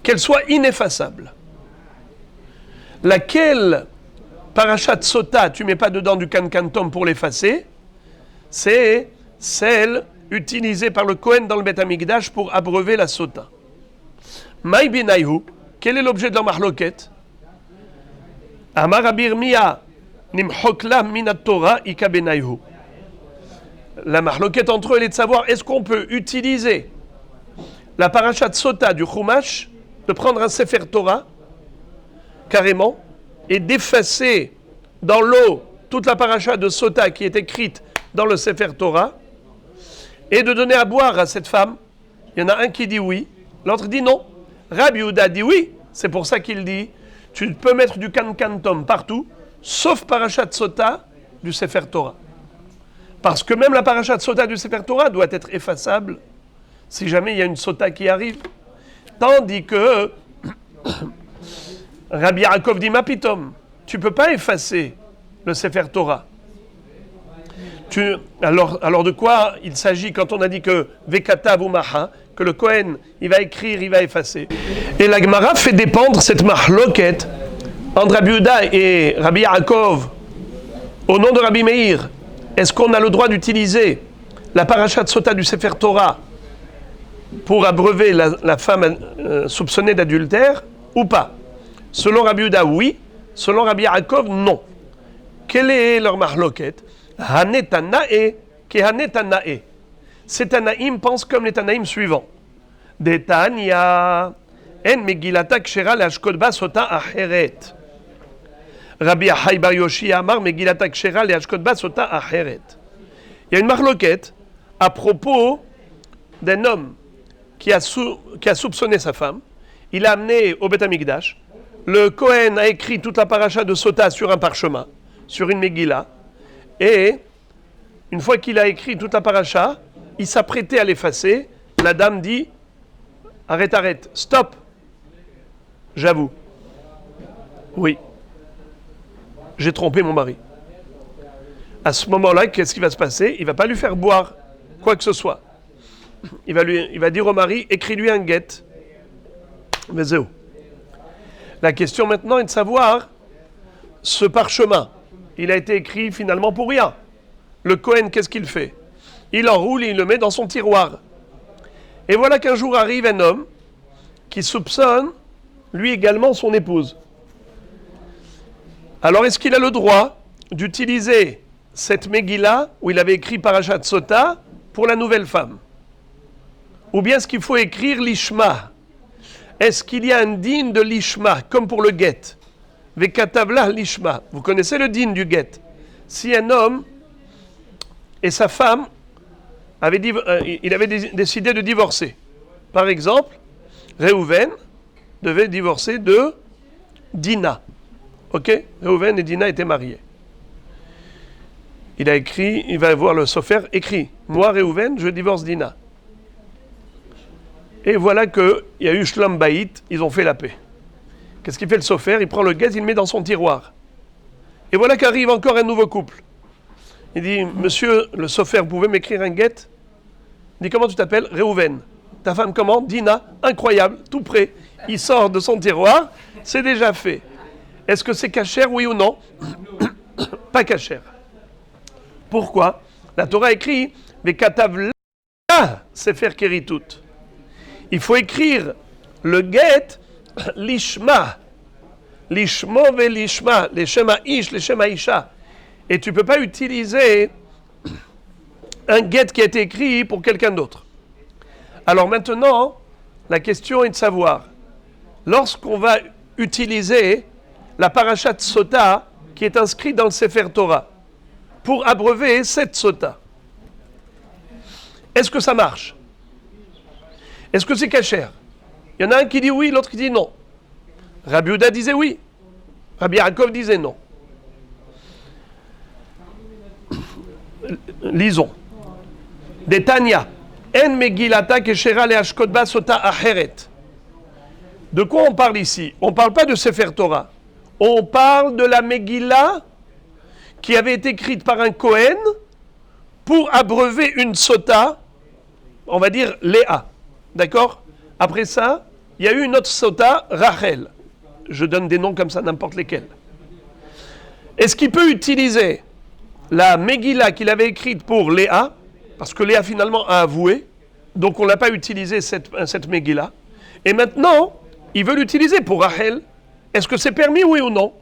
qu'elle soit ineffaçable. Laquelle paracha de Sota tu mets pas dedans du kankantom pour l'effacer? C'est celle utilisée par le Kohen dans le Beth Amikdash pour abreuver la Sota. Maï binayhu, quel est l'objet de la mahloket? Amar Rabbi Yirmiyah nimchokla minat Torah ika benayhu. La mahloket entre eux, elle est de savoir est-ce qu'on peut utiliser la paracha de Sota du Chumash, de prendre un Sefer Torah, carrément, et d'effacer dans l'eau toute la paracha de Sota qui est écrite dans le Sefer Torah, et de donner à boire à cette femme. Il y en a un qui dit oui, l'autre dit non. Rabbi Yehuda dit oui, c'est pour ça qu'il dit tu peux mettre du kankantom partout, sauf paracha de Sota du Sefer Torah. Parce que même la paracha de Sota du Sefer Torah doit être effaçable si jamais il y a une Sota qui arrive. Tandis que Rabbi Yaakov dit Mapitom, tu ne peux pas effacer le Sefer Torah. Alors de quoi il s'agit quand on a dit que Vekata Vumaha, que le Kohen, il va écrire, il va effacer. Et la Gemara fait dépendre cette mahloket entre Rabbi Yehuda et Rabbi Yaakov au nom de Rabbi Meir. Est-ce qu'on a le droit d'utiliser la paracha de Sota du Sefer Torah pour abreuver la femme soupçonnée d'adultère ou pas? Selon Rabbi Yehuda, oui. Selon Rabbi Yaakov, non. Quel est leur mahloket? Hanetanae, qui est Hanetanae. Ces Tanaïm pensent comme les Tanaïm suivants. Des Tanya, en Megillata Kshera le'ashkot ba Sota acheret. Rabbi Yahai bar Yoshi Amar Megillata Kshera le'ashkot ba Sota acheret. Il y a une marloquette à propos d'un homme qui a soupçonné sa femme. Il l'a amené au Beth Amikdash. Le Kohen a écrit toute la paracha de Sota sur un parchemin, sur une Megillah. Et une fois qu'il a écrit toute la paracha, il s'apprêtait à l'effacer. La dame dit arrête, stop. J'avoue. Oui. J'ai trompé mon mari. À ce moment-là, qu'est-ce qui va se passer? Il ne va pas lui faire boire quoi que ce soit. Il va dire au mari, écris-lui un guet. Mais zéro. La question maintenant est de savoir, ce parchemin, il a été écrit finalement pour rien. Le Kohen, qu'est-ce qu'il fait? il l'enroule et il le met dans son tiroir. Et voilà qu'un jour arrive un homme qui soupçonne, lui également, son épouse. Alors, est-ce qu'il a le droit d'utiliser cette Megillah, où il avait écrit Parashat Sota, pour la nouvelle femme? Ou bien est-ce qu'il faut écrire l'Ishma? Est-ce qu'il y a un din de l'Ishma, comme pour le get? Vekatavlah l'Ishma. Vous connaissez le din du get? Si un homme et sa femme il avait décidé de divorcer. Par exemple, Réhouven devait divorcer de Dina. Ok? Réhouven et Dina étaient mariés. Il a écrit, il va voir le sofer, écrit, moi Réhouven, je divorce Dina. Et voilà qu'il y a eu Shlom Baït, ils ont fait la paix. Qu'est-ce qu'il fait le sofer? Il prend le guet, il le met dans son tiroir. Et voilà qu'arrive encore un nouveau couple. Il dit, monsieur le sofer, vous pouvez m'écrire un guet? Il dit, comment tu t'appelles? Réhouven. Ta femme comment? Dina. Incroyable, tout prêt. Il sort de son tiroir, c'est déjà fait. Est-ce que c'est cachère, oui ou non? Pas cachère. Pourquoi? La Torah écrit, Vekatavla sefer keritut. Il faut écrire le get, l'ishma. L'ishmo ve l'ishma, les shema ish, les shema isha. Et tu ne peux pas utiliser un get qui a été écrit pour quelqu'un d'autre. Alors maintenant, la question est de savoir, lorsqu'on va utiliser la parashat Sota qui est inscrite dans le Sefer Torah pour abreuver cette Sota, est-ce que ça marche? Est-ce que c'est cachère? Il y en a un qui dit oui, l'autre qui dit non. Rabbi Yehuda disait oui. Rabbi Yaakov disait non. Lisons. Detania. En megilata keshera leashkot ba sota acheret. De quoi on parle ici? On ne parle pas de Sefer Torah. On parle de la Megillah qui avait été écrite par un Kohen pour abreuver une sota, on va dire Léa. D'accord? Après ça, il y a eu une autre sota, Rachel. Je donne des noms comme ça, n'importe lesquels. Est-ce qu'il peut utiliser la Megillah qu'il avait écrite pour Léa, parce que Léa finalement a avoué, donc on ne l'a pas utilisé cette Megillah, et maintenant, il veut l'utiliser pour Rachel. Est-ce que c'est permis, oui ou non?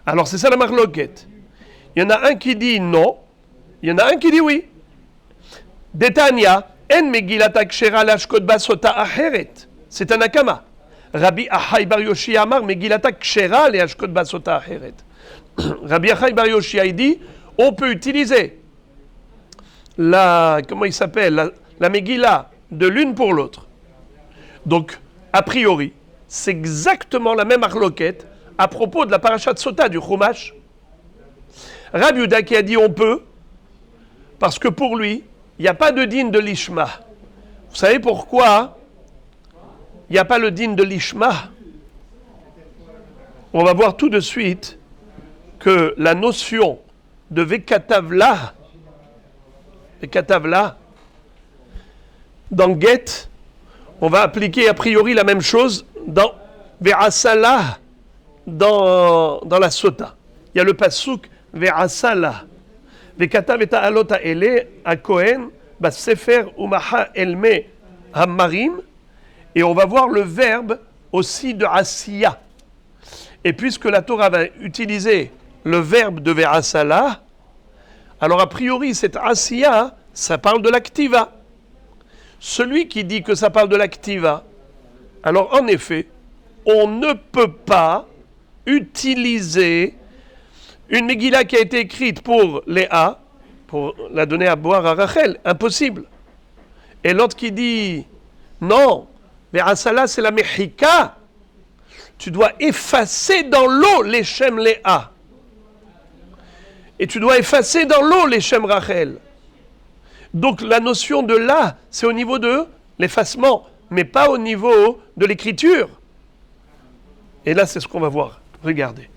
Alors c'est ça la marloquette. Il y en a un qui dit non, il y en a un qui dit oui. Detania, en Megillata kshera lashkot ba sota acheret. C'est un akama. Rabbi Achai bar Yoshia amar Megillata kshera lashkot ba sota acheret. Rabbi Achai bar Yoshia dit, on peut utiliser la Megillah de l'une pour l'autre. Donc, a priori, c'est exactement la même arloquette à propos de la parashat Sota du Chumash. Rabbi Yehuda qui a dit on peut, parce que pour lui, il n'y a pas de din de l'ishma. Vous savez pourquoi il n'y a pas le din de l'ishma? On va voir tout de suite que la notion de Vekatavla, dans Get, on va appliquer a priori la même chose dans Ve'asala, dans la Sota. Il y a le pasuk Ve'asala. Vekatav et ta'alota ele a Kohen, bas sefer umaha elme hamarim. Et on va voir le verbe aussi de Asiya. Et puisque la Torah va utiliser le verbe de Ve'asala, alors a priori cette Asiya, ça parle de l'activa. Celui qui dit que ça parle de l'activa, alors en effet, on ne peut pas utiliser une Megillah qui a été écrite pour Léa, pour la donner à boire à Rachel. Impossible. Et l'autre qui dit, non, mais Asala c'est la Mechika. Tu dois effacer dans l'eau les Shem Léa. Et tu dois effacer dans l'eau les Shem Rachel. Donc la notion de là, c'est au niveau de l'effacement, mais pas au niveau de l'écriture. Et là, c'est ce qu'on va voir. Regardez.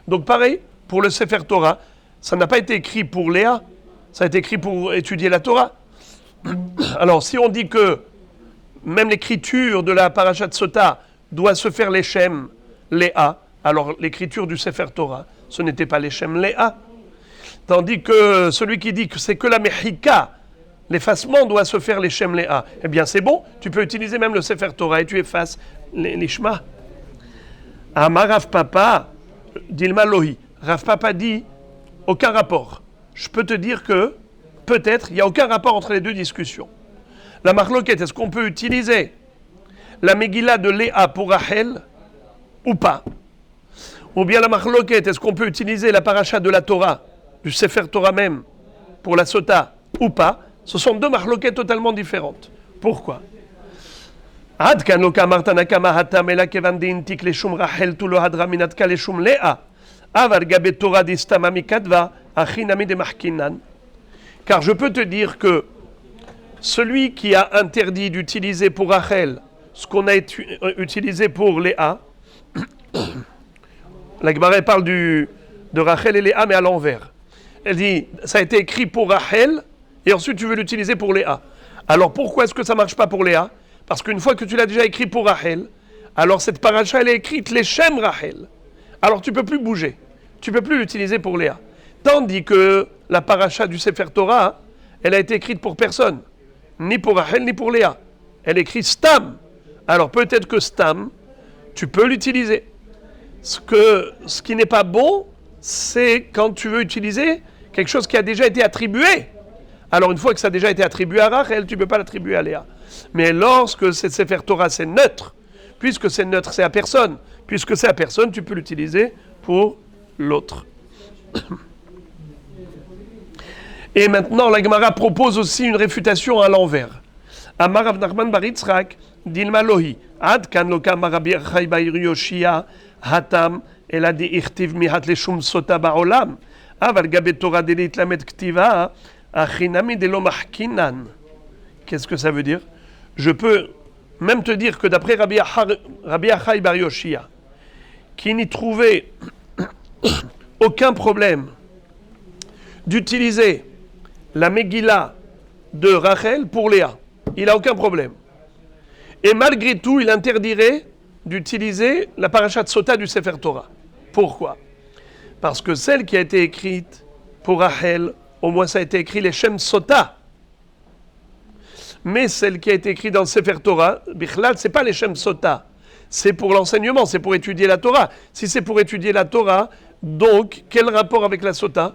Donc pareil, pour le Sefer Torah, ça n'a pas été écrit pour Léa, Ça a été écrit pour étudier la Torah. Alors, si on dit que même l'écriture de la Parashat Sota doit se faire les Shem, Léa, alors l'écriture du Sefer Torah, ce n'était pas les Shem, Léa. Tandis que celui qui dit que c'est que la Mechika, l'effacement doit se faire les Shem, Léa, eh bien c'est bon, tu peux utiliser même le Sefer Torah et tu effaces les Shema. Amar Rav Papa, Dilma Lohi. Rav Papa dit, aucun rapport. Je peux te dire que, peut-être, il n'y a aucun rapport entre les deux discussions. La marloquette, est-ce qu'on peut utiliser la Megillah de Léa pour Rachel ou pas? Ou bien la marloquette, est-ce qu'on peut utiliser la paracha de la Torah, du Sefer Torah même, pour la Sota ou pas? Ce sont deux marloquettes totalement différentes. Pourquoi? Ad kan lo kamarta nakama hatam ela kevan deintik leshum Rachel tu lo hadra minatka leshum Léa. Avar gabe Torah distama mikadva achinami de mahkinan. Car je peux te dire que celui qui a interdit d'utiliser pour Rachel ce qu'on a utilisé pour Léa, la Gemara parle de Rachel et Léa, mais à l'envers. Elle dit, ça a été écrit pour Rachel, et ensuite tu veux l'utiliser pour Léa. Alors pourquoi est-ce que ça ne marche pas pour Léa? Parce qu'une fois que tu l'as déjà écrit pour Rachel, alors cette paracha, elle est écrite les Shem Rachel. Alors tu ne peux plus bouger. Tu ne peux plus l'utiliser pour Léa. Tandis que la paracha du Sefer Torah, elle a été écrite pour personne. Ni pour Rachel, ni pour Léa. Elle est écrite Stam. Alors peut-être que Stam, tu peux l'utiliser. Ce qui n'est pas bon, c'est quand tu veux utiliser quelque chose qui a déjà été attribué. Alors une fois que ça a déjà été attribué à Rachel, tu ne peux pas l'attribuer à Léa. Mais lorsque c'est Sefer Torah, c'est neutre. Puisque c'est neutre, c'est à personne. Puisque c'est à personne, tu peux l'utiliser pour l'autre. Et maintenant, la Gemara propose aussi une réfutation à l'envers. Amar Rav Nachman bar Yitzchak, Dilma Lohi, Ad kan lo kama Rabbi Achai bar Yoshia, Hatam, Eladi Ichtiv mihat leshum sota ba'olam, Aval gabe Torah delit lamed ktiva, Achinami de lo mahkinan. Qu'est-ce que ça veut dire? Je peux même te dire que d'après Rabbi Achai bar Yoshia, qui n'y trouvait aucun problème d'utiliser la Megillah de Rachel pour Léa. Il n'a aucun problème. Et malgré tout, il interdirait d'utiliser la parashat Sota du Sefer Torah. Pourquoi? Parce que celle qui a été écrite pour Rachel, au moins ça a été écrit les Shem Sota. Mais celle qui a été écrite dans le Sefer Torah, Bichlal, ce n'est pas les Shem Sota. C'est pour l'enseignement, c'est pour étudier la Torah. Si c'est pour étudier la Torah, donc, quel rapport avec la Sota?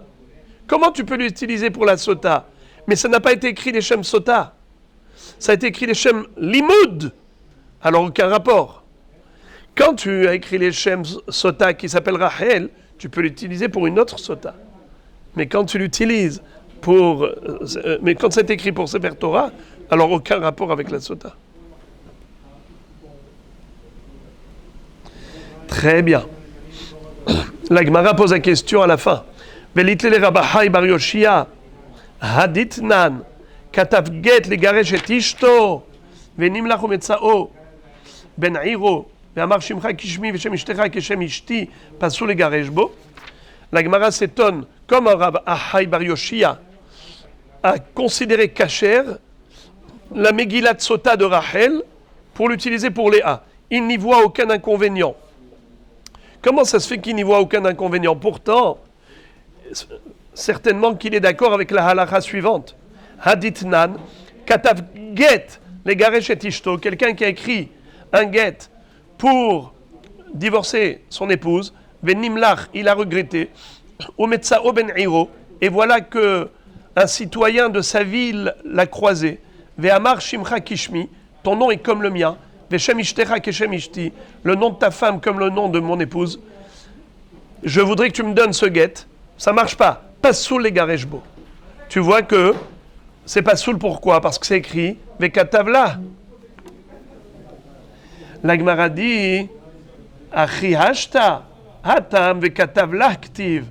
Comment tu peux l'utiliser pour la Sota? Mais ça n'a pas été écrit les Shem Sota. Ça a été écrit les Shem Limoud. Alors, aucun rapport. Quand tu as écrit les Shem Sota qui s'appelle Rachel, tu peux l'utiliser pour une autre Sota. Mais quand tu l'utilises pour... mais quand c'est écrit pour Sefer Torah, alors aucun rapport avec la Sota. Très bien. La Gemara pose la question à la fin. Velitle le Rabahai bar Yoshia, haditnan, katav get legaresh et ishto, venim lach umetzao, ben iro, ve'amar shimcha kishmi ve'shem ishtecha keshem ishti, pasul legaresh bo. La Gemara s'étonne, comme Rabahai bar Yoshia a considéré kasher la Megillat Sota de Rachel pour l'utiliser pour Léa. Il n'y voit aucun inconvénient. Comment ça se fait qu'il n'y voit aucun inconvénient? Pourtant, certainement qu'il est d'accord avec la halakha suivante. Haditnan, katav get, les garesh et ishto, quelqu'un qui a écrit un get pour divorcer son épouse, venimlach, il a regretté, umetzao ben iro, et voilà que un citoyen de sa ville l'a croisé, ve'amar shimcha kishmi, ton nom est comme le mien, Veshem ishtecha keshem ishti, le nom de ta femme comme le nom de mon épouse. Je voudrais que tu me donnes ce guet. Ça marche pas. Pas soul les garejbo. Tu vois que c'est pas soul. Pourquoi? Parce que c'est écrit Vekatavla. La Gemara dit Achi hashta hatam vekatavla ktiv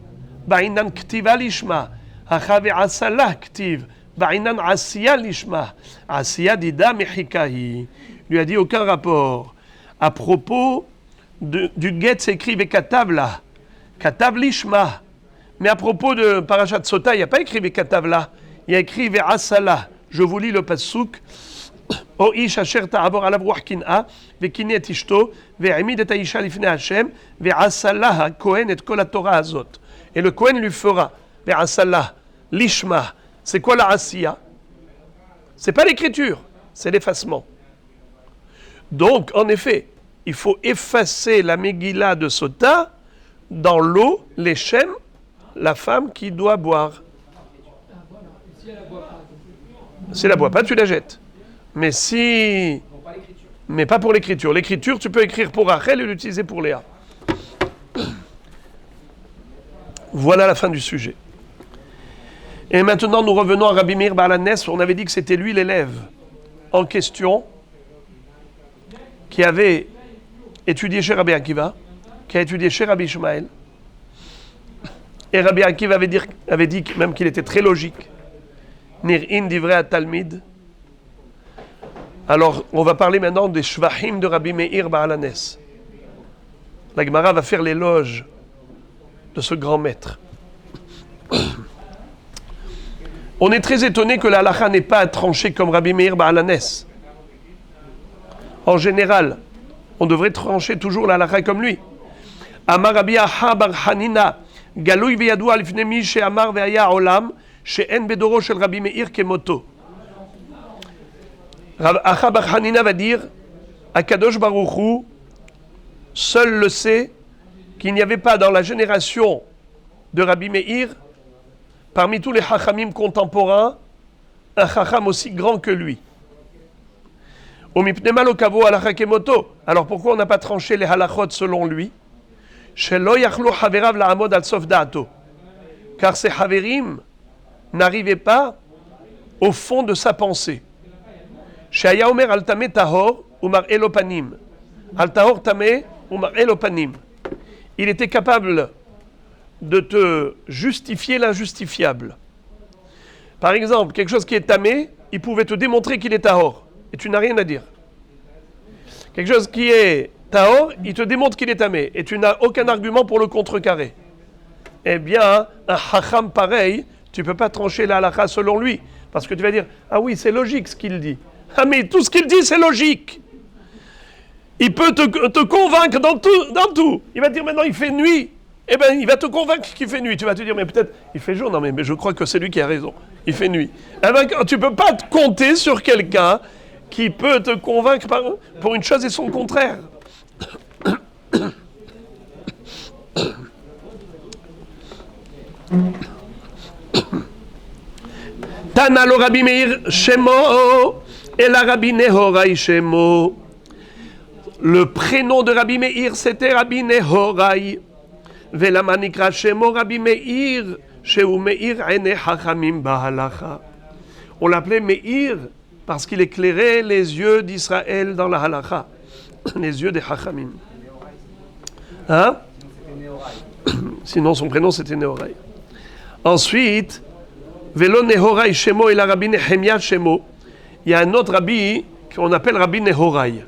ba'inan ktiva lishma acha ve'asala ktiv ba'inan asiya lishma asiya dida mechikahi. Lui a dit aucun rapport. À propos du guet, c'est écrit Vekatavla, Katav lishma, Mais à propos de Parashat Sota, il n'y a pas écrit Vekatavla, il y a écrit Ve'asala. Je vous lis le passouk. O ish asher ta'avor alav ruach kin'a, ve'kini et ishto, ve'amid et aisha lifnei Hashem, ve'asala ha-kohen et kol ha-Torah hazot. Et le Kohen lui fera, ve'asala, lishma. C'est quoi la asiya? C'est pas l'écriture, c'est l'effacement. Donc, en effet, il faut effacer la Megillah de Sota dans l'eau, les Shem, la femme qui doit boire. Si elle la boit pas, tu la jettes. Mais si... Mais pas pour l'écriture. L'écriture, tu peux écrire pour Rachel et l'utiliser pour Léa. Voilà la fin du sujet. Et maintenant, nous revenons à Rabbi Meir Baal HaNes. On avait dit que c'était lui l'élève en question qui avait étudié chez Rabbi Akiva, qui a étudié chez Rabbi Ishmael. Et Rabbi Akiva avait dit même qu'il était très logique. Nir'in divrei Talmid. Alors, on va parler maintenant des Shvachim de Rabbi Meir Baal HaNes. La Gemara va faire l'éloge de ce grand maître. On est très étonné que la halakha n'ait pas tranché comme Rabbi Meir Baal HaNes. En général, on devrait trancher toujours la halakha comme lui. Amar Rabbi Aha bar Hanina, Galoui veyadua lifnei mi she'amar ve'aya olam, she'en bedoro shel Rabbi Meir kemoto. Aha bar Hanina va dire, Akadosh Baruch Hu, seul le sait qu'il n'y avait pas dans la génération de Rabbi Meir, parmi tous les Chachamim contemporains, un Chacham aussi grand que lui. Alors pourquoi on n'a pas tranché les halachot selon lui? Car ces haverim n'arrivaient pas au fond de sa pensée. Il était capable de te justifier l'injustifiable. Par exemple, quelque chose qui est tamé, il pouvait te démontrer qu'il est tahor, et tu n'as rien à dire. Quelque chose qui est tahor, il te démontre qu'il est tamé, et tu n'as aucun argument pour le contrecarrer. Eh bien, un hacham pareil, tu ne peux pas trancher la halakha selon lui, parce que tu vas dire, ah oui, c'est logique ce qu'il dit. Ah mais tout ce qu'il dit, c'est logique. Il peut te convaincre dans tout. Il va te dire maintenant il fait nuit. Eh bien, il va te convaincre qu'il fait nuit. Tu vas te dire, mais peut-être, il fait jour. Non, mais je crois que c'est lui qui a raison. Il fait nuit. Eh bien, tu ne peux pas te compter sur quelqu'un qui peut te convaincre pour une chose et son contraire. Tana lo Rabbi Meir Shemo et la Rabbi Nehorai Shemo. Le prénom de Rabbi Meir, c'était Rabbi Nehorai. Velama nikra Shemo Rabbi Meir, Sheu Meir ene Chachamim bahalacha. On l'appelait Meir parce qu'il éclairait les yeux d'Israël dans la halacha, les yeux des Chachamim. Hein? Sinon son prénom c'était Nehorai. Ensuite, Velo Nehorai Shemo et la Rabbi Nehemia Shemo. Il y a un autre rabbi qu'on appelle Rabbi Nehorai.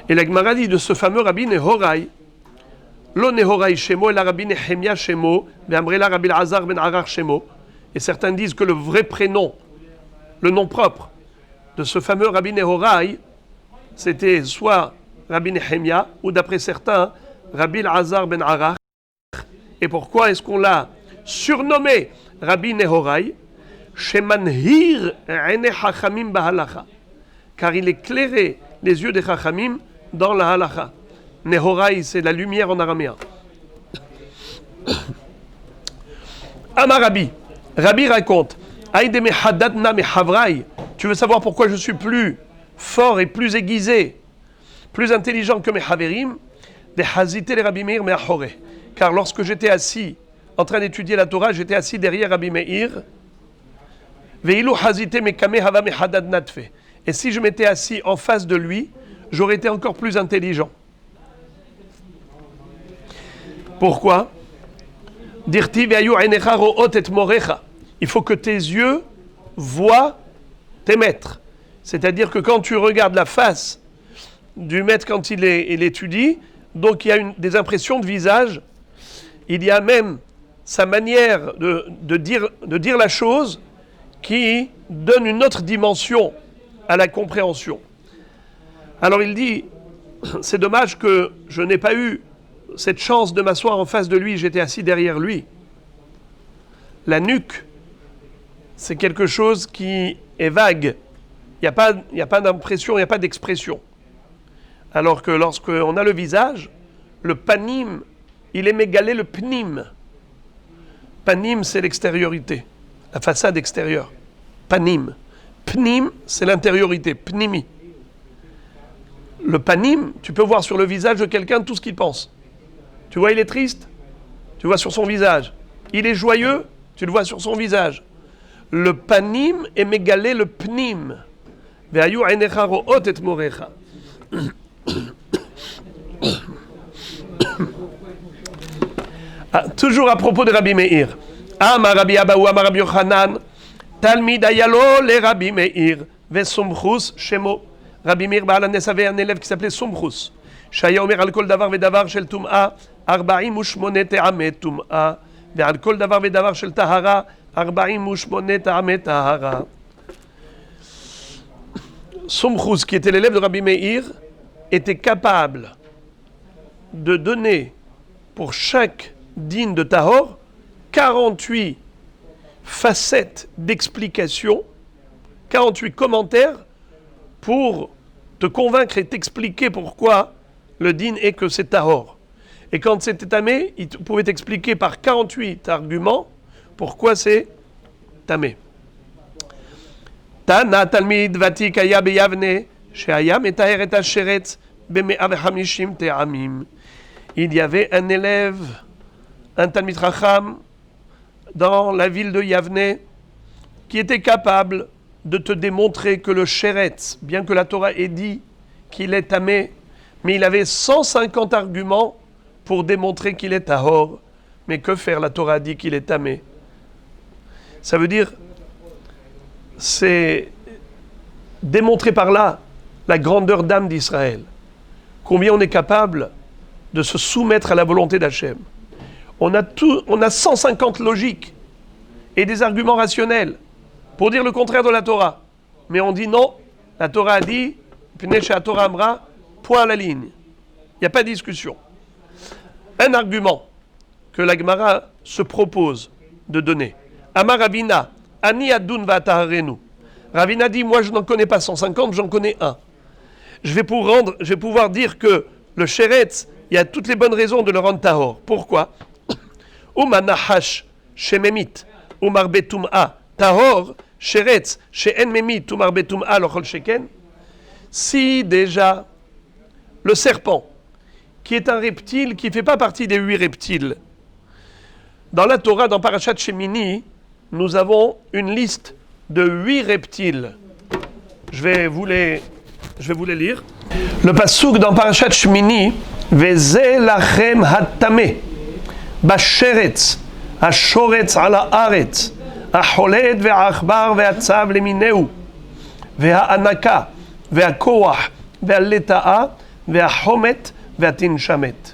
Et la Gemara dit de ce fameux Rabbi Nehorai, Lo Nehorai Shemo et la Rabbi Nehemia Shemo, Ve'amrela Rabbi Azar ben Arar Shemo. Et certains disent que le vrai prénom, le nom propre de ce fameux Rabbi Nehorai, c'était soit Rabbi Nehemia ou d'après certains, Rabbi Azar ben Arar. Et pourquoi est-ce qu'on l'a surnommé Rabbi Nehorai? Shemanhir ene Chachamim bahalacha. Car il éclairait les yeux des Chachamim dans la halacha. Nehorai, c'est la lumière en araméen. Amarabi, Rabbi raconte, Aïdeme hadatna me havrai. Tu veux savoir pourquoi je suis plus fort et plus aiguisé, plus intelligent que mes haverim? Des hazite les Rabbi Meir me achore. Car lorsque j'étais assis en train d'étudier la Torah, j'étais assis derrière Rabbi Meir. Veilu hazite me kame hava me hadad natfe. Et si je m'étais assis en face de lui, j'aurais été encore plus intelligent. Pourquoi? Dirti ve'ayu einecha ro'ot et morecha. Il faut que tes yeux voient tes maîtres. C'est-à-dire que quand tu regardes la face du maître quand il étudie, donc il y a des impressions de visage. Il y a même sa manière de dire la chose qui donne une autre dimension à la compréhension. Alors il dit, c'est dommage que je n'ai pas eu cette chance de m'asseoir en face de lui, j'étais assis derrière lui. La nuque, c'est quelque chose qui est vague. Il n'y a pas d'impression, il n'y a pas d'expression. Alors que lorsqu'on a le visage, le panim, il est mégalé le pnim. Panim, c'est l'extériorité, la façade extérieure. Panim. Pnim, c'est l'intériorité, pnimi. Le panim, tu peux voir sur le visage de quelqu'un tout ce qu'il pense. Tu vois, il est triste, tu vois sur son visage. Il est joyeux, tu le vois sur son visage. Le panim est mégalé le pnim. Toujours à propos de Rabbi Meir. Amar Rabbi Abaou, Amar Rabbi Yochanan, Talmid Ayalo le Rabbi Meir, Vesumchus Shemo. Rabbi Meir Baal Hanes avait un élève qui s'appelait Sumchus. Shaya Omer al kol davar vedavar shel tum'a, 48 te'ameh tum'a, ve'al kol davar vedavar shel tahara, 48 te'ameh tahara. Sumchus, qui était l'élève de Rabbi Meir, était capable de donner pour chaque dîne de Tahor 48 facettes d'explication, 48 commentaires pour te convaincre et t'expliquer pourquoi le dîne est que c'est Tahor. Et quand c'était Tamé, il pouvait t'expliquer par 48 arguments pourquoi c'est Tamé. Tana Talmid Vatik Aya Beyavne, Sheaya Metaher et Asheret, Bemea Vechamishim Te'amim. Il y avait un élève, un Talmid Chacham, dans la ville de Yavne, qui était capable de te démontrer que le Sheretz, bien que la Torah ait dit qu'il est tamé, mais il avait 150 arguments pour démontrer qu'il est tahor. Mais que faire? La Torah dit qu'il est tamé. Ça veut dire, c'est démontrer par là la grandeur d'âme d'Israël. Combien on est capable de se soumettre à la volonté d'Hachem. On a 150 logiques et des arguments rationnels pour dire le contraire de la Torah. Mais on dit non, la Torah a dit, Pnesha Torah Amra, point à la ligne. Il n'y a pas de discussion. Un argument que la Gemara se propose de donner. Amar Ravina, Ani Adun Vataharenu. Ravina dit, moi je n'en connais pas 150, j'en connais un. Je vais pouvoir dire que le Sheretz, il y a toutes les bonnes raisons de le rendre Tahor. Pourquoi? Umanahash Shememit, Umar Betum'a, Tahor, Sheretz, She'en Memit, Umar Betum'a, Lochol Sheken. Si déjà le serpent, qui est un reptile qui ne fait pas partie des 8 reptiles, dans la Torah, dans Parashat Shemini, nous avons une liste de 8 reptiles. Je vais vous les lire. Le pasuk dans Parashat Shemini, Veze lachem hatame, basheretz, ashoretz ala aretz, החולד והעכבר והצב למיניהו, והענקה, והכוח, והלטאה, והחומת, והתנשמת.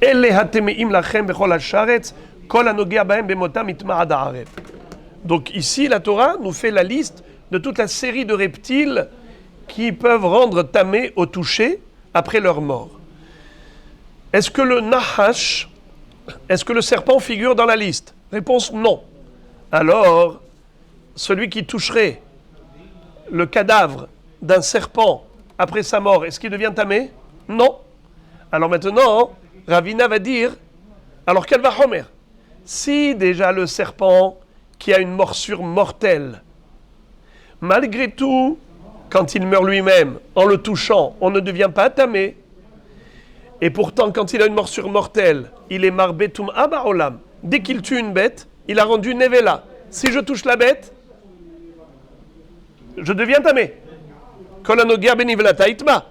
אלה הטמאים לכם בכל השרץ, כל הנוגע בהם במותם יטמע עד הערב. Donc ici, la Torah nous fait la liste de toute la série de reptiles qui peuvent rendre tamé au toucher après leur mort. Est-ce que le nahash, est-ce que le serpent figure dans la liste? Réponse non. Alors, celui qui toucherait le cadavre d'un serpent après sa mort, est-ce qu'il devient tamé? Non. Alors maintenant, Ravina va dire, alors quel va Homer? Si déjà le serpent qui a une morsure mortelle, malgré tout, quand il meurt lui-même, en le touchant, on ne devient pas tamé. Et pourtant, quand il a une morsure mortelle, il est marbetum abaolam. Dès qu'il tue une bête, il a rendu nevela. Si je touche la bête, je deviens tamé. Kolanogia benivela itma.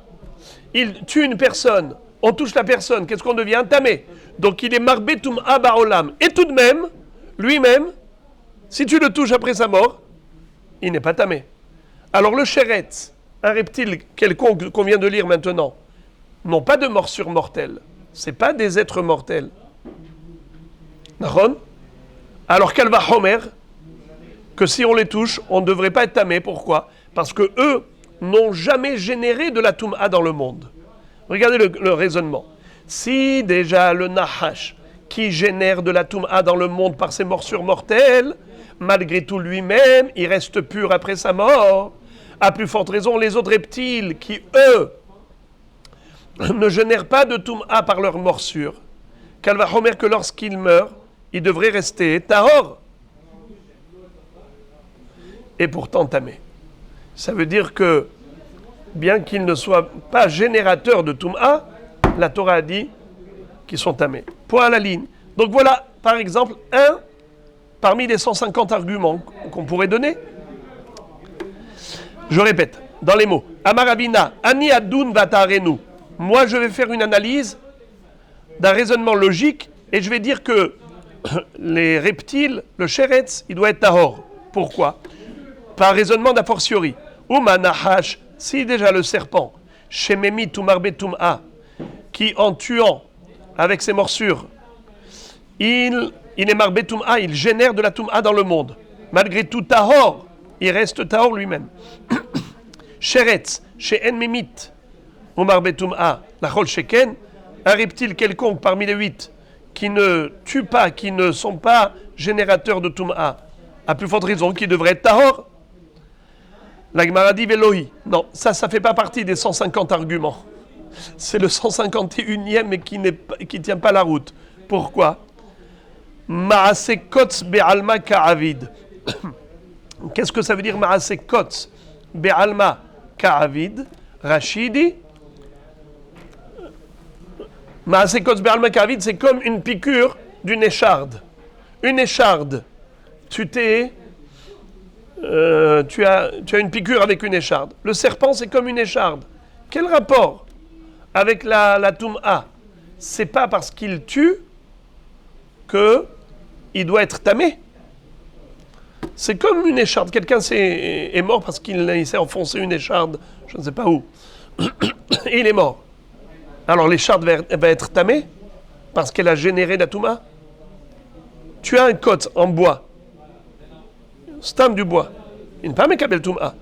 Il tue une personne, on touche la personne, qu'est-ce qu'on devient? Tamé. Donc il est marbetum abaolam. Et tout de même, lui-même, si tu le touches après sa mort, il n'est pas tamé. Alors le sheretz, un reptile quelconque qu'on vient de lire maintenant, n'ont pas de morsure mortelle. Ce n'est pas des êtres mortels. D'accord? Alors qu'elle va homer, que si on les touche, on ne devrait pas être tamé. Pourquoi? Parce que eux n'ont jamais généré de la toum'a dans le monde. Regardez le raisonnement. Si déjà le nahash, qui génère de la toum'a dans le monde par ses morsures mortelles, malgré tout lui-même, il reste pur après sa mort, à plus forte raison les autres reptiles qui, eux, ne génèrent pas de toum'a par leurs morsures, qu'elle va homer que lorsqu'ils meurent, ils devraient rester tahor. Et pourtant tamé. Ça veut dire que, bien qu'ils ne soient pas générateurs de toum'a, la Torah a dit qu'ils sont tamés. Point à la ligne. Donc voilà, par exemple, un parmi les 150 arguments qu'on pourrait donner. Je répète, dans les mots. Amarabina, Ani Adun Vatarenu. Moi, je vais faire une analyse d'un raisonnement logique et je vais dire que les reptiles, le sheretz, il doit être tahor. Pourquoi? Par raisonnement d'a fortiori. Uma nahash, si déjà le serpent, shememi tumarbe tum'a, qui en tuant avec ses morsures, il est marbe tum'a, il génère de la tum'a dans le monde. Malgré tout tahor, il reste tahor lui-même. Sheretz, she'en memit, umarbe tum'a, lachol sheken, un reptile quelconque parmi les 8 qui ne tue pas, qui ne sont pas générateurs de tum'a, à plus forte raison, qui devrait être tahor. La Gemara dit Velohi. Non, ça ne fait pas partie des 150 arguments. C'est le 151e mais qui ne tient pas la route. Pourquoi? Ma'ase kotz be'alma ka'avid. Qu'est-ce que ça veut dire Ma'ase kotz be'alma ka'avid? Rachidi. Ma'ase kotz be'alma ka'avid, c'est comme une piqûre d'une écharde. Une écharde. Tu as une piqûre avec une écharde. Le serpent, c'est comme une écharde. Quel rapport avec la toum'a? C'est pas parce qu'il tue qu'il doit être tamé. C'est comme une écharde. Quelqu'un est mort parce qu'il s'est enfoncé une écharde, je ne sais pas où. Et il est mort. Alors l'écharde va être tamée parce qu'elle a généré la toum'a. Tu as un côte en bois. Stam du bois. Il n'est pas mekabel toum'a.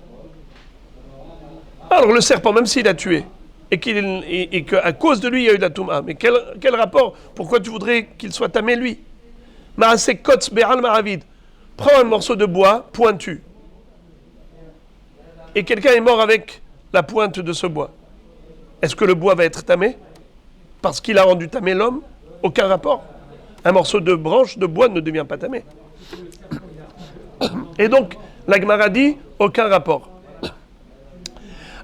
Alors le serpent, même s'il a tué, et qu'à cause de lui, il y a eu de la toum'a, mais quel rapport? Pourquoi tu voudrais qu'il soit tamé, lui? Ma'ase kotz be'al ma'avid. Prends un morceau de bois pointu. Et quelqu'un est mort avec la pointe de ce bois. Est-ce que le bois va être tamé? Parce qu'il a rendu tamé l'homme? Aucun rapport. Un morceau de branche de bois ne devient pas tamé. Et donc, la Gemara dit, aucun rapport.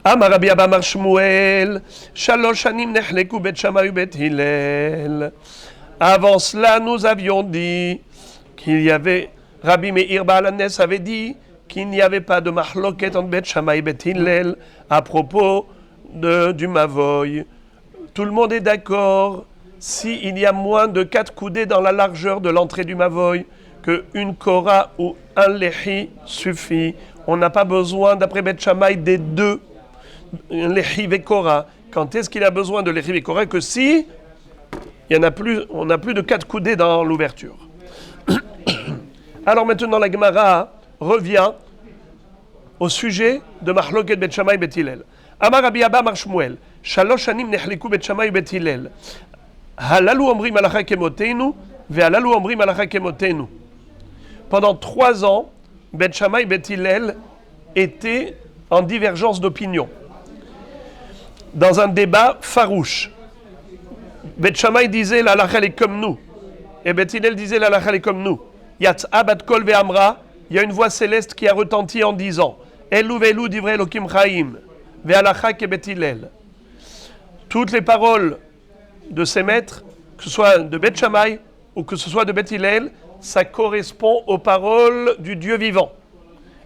Amar Rabbi Abba Amar Shmuel, Shalosh shanim nechleku bet Shammai bet Hillel. Avant cela, nous avions dit qu'il y avait, Rabbi Meir Baal Hanes avait dit qu'il n'y avait pas de mahloket entre bet Shammai bet Hillel à propos du Mavoy. Tout le monde est d'accord. S'il y a moins de 4 coudées dans la largeur de l'entrée du Mavoy, qu'une Korah ou un Lehi suffit. On n'a pas besoin, d'après Bet Shammai, des 2 Lehi et Korah. Quand est-ce qu'il a besoin de Lehi et Korah? Que si on n'a plus de 4 coudées dans l'ouverture. Alors maintenant, la Gemara revient au sujet de Mahloket Bet Shammai Bet Hillel. Amar Rabbi Abba Amar Shmuel, Shalosh shanim nechliku Bet Shammai Bet Hillel. Halalu omrim alacha kemotenu, ve'halalu omrim alacha kemotenu. Pendant 3 ans, Bet Shammai et Bet Hillel étaient en divergence d'opinion, dans un débat farouche. Bet Shammai disait la halakha est comme nous, et Bet Hillel disait la halakha est comme nous. Yat'a bat kol ve'amra, il y a une voix céleste qui a retenti en disant Elu ve'elu divrei Elokim chaim, ve'halakha ke Bet Hillel. Toutes les paroles de ces maîtres, que ce soit de Bet Shammai ou que ce soit de Bet Hillel, ça correspond aux paroles du Dieu vivant.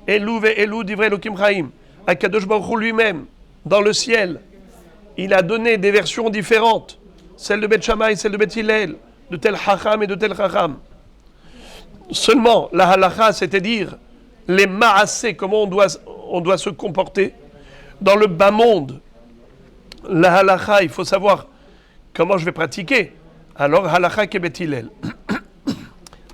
Elu ve'elu divrei Elokim chaim. Akadosh Baruch Hu lui-même, dans le ciel, il a donné des versions différentes, celle de Bet Shammai, celle de Bet Hillel, de tel Chacham et de tel Chacham. Seulement, la halakha, c'est-à-dire les ma'aseh, comment on doit se comporter dans le bas monde. La halakha, il faut savoir comment je vais pratiquer. Alors, halakha ke Bet Hillel.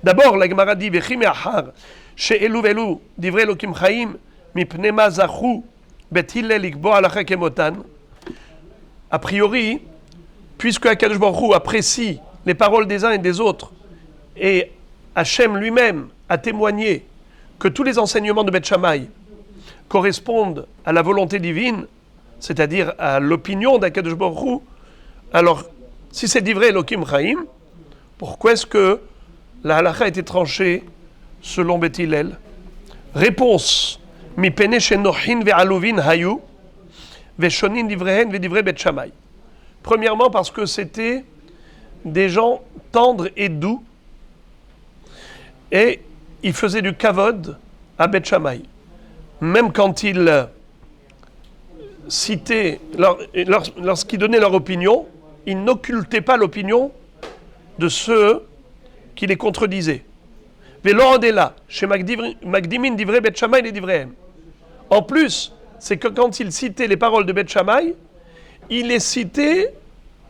D'abord, la Gemara dit Vechi me'achar she'elu ve'elu divrei Elokim chaim mipnei ma zachu bet Hillel likboa halacha kemotan. A priori, puisque Akadosh Baruch Hu apprécie les paroles des uns et des autres, et Hachem lui-même a témoigné que tous les enseignements de Beth Shammai correspondent à la volonté divine, c'est-à-dire à l'opinion d'Akadosh Baruch Hu, alors si c'est divrei Elokim chaim, pourquoi est-ce que la halakha a été tranchée selon Beth Hillel? Réponse. Mi pene shenohin ve'aluvin hayu ve'shonin divrehen ve'divrei Beth Shammai. Premièrement parce que c'était des gens tendres et doux et ils faisaient du kavod à Beth Shammai. Même quand ils citaient, lorsqu'ils donnaient leur opinion, ils n'occultaient pas l'opinion de ceux qui les contredisaient. Ve'lo chez Magdimin divrei Beth Shammai les divrehem. En plus, c'est que quand il citait les paroles de Beth Shammai, il les citait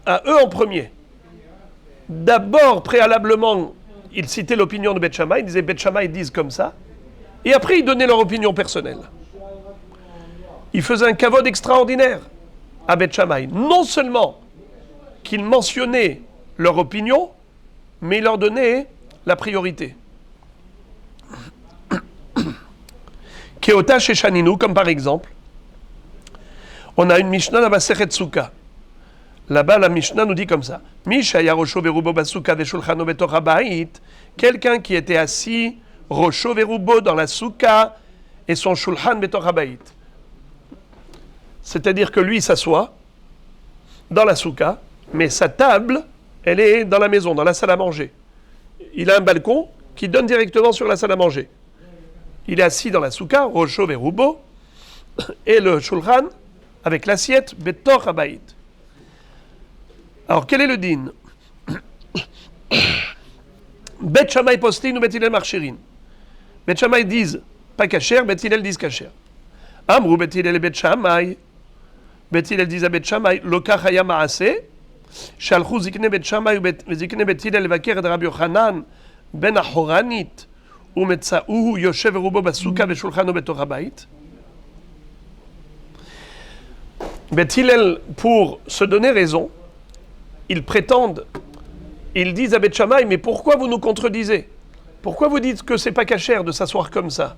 à eux en premier. D'abord, préalablement, il citait l'opinion de Beth Shammai, il disait Beth Shammai disent comme ça, et après il donnait leur opinion personnelle. Il faisait un kavod extraordinaire à Beth Shammai. Non seulement qu'il mentionnait leur opinion, mais il leur donnait la priorité. Keota Sheshaninu, comme par exemple, on a une Mishnah dans Masechet Sukkah. Là-bas, la Mishnah nous dit comme ça. Mishaya Rosho Verubo Basuka Veshulchano Betor Habait, quelqu'un qui était assis, Rosho Verubo dans la Sukkah, et son Shulchan Betor Habait. C'est-à-dire que lui s'assoit dans la Sukkah, mais sa table, elle est dans la maison, dans la salle à manger. Il a un balcon qui donne directement sur la salle à manger. Il est assis dans la Sukkah, Rosho Verubo, et le Shulchan, avec l'assiette, Betor Habait. Alors, quel est le din? Beth Shammai postin ou Beth Hillel marchirin. Beth Shammai disent pas kasher, Beth Hillel disent kasher. Amrou Beth Hillel et Beth Shammai. Beth Hillel disent à Beth Shammai, Lokach haya ma'aseh, shalchou zikne Beth Shammai ou zikne Beth Hillel levaker et Rabbi Yochanan ben Ahoranit ou metza'uhu yoshev rubo basuka veshulchano betor habait. Beth Hillel, pour se donner raison, ils prétendent, ils disent à Beth Shammai, mais pourquoi vous nous contredisez? Pourquoi vous dites que c'est pas kasher de s'asseoir comme ça?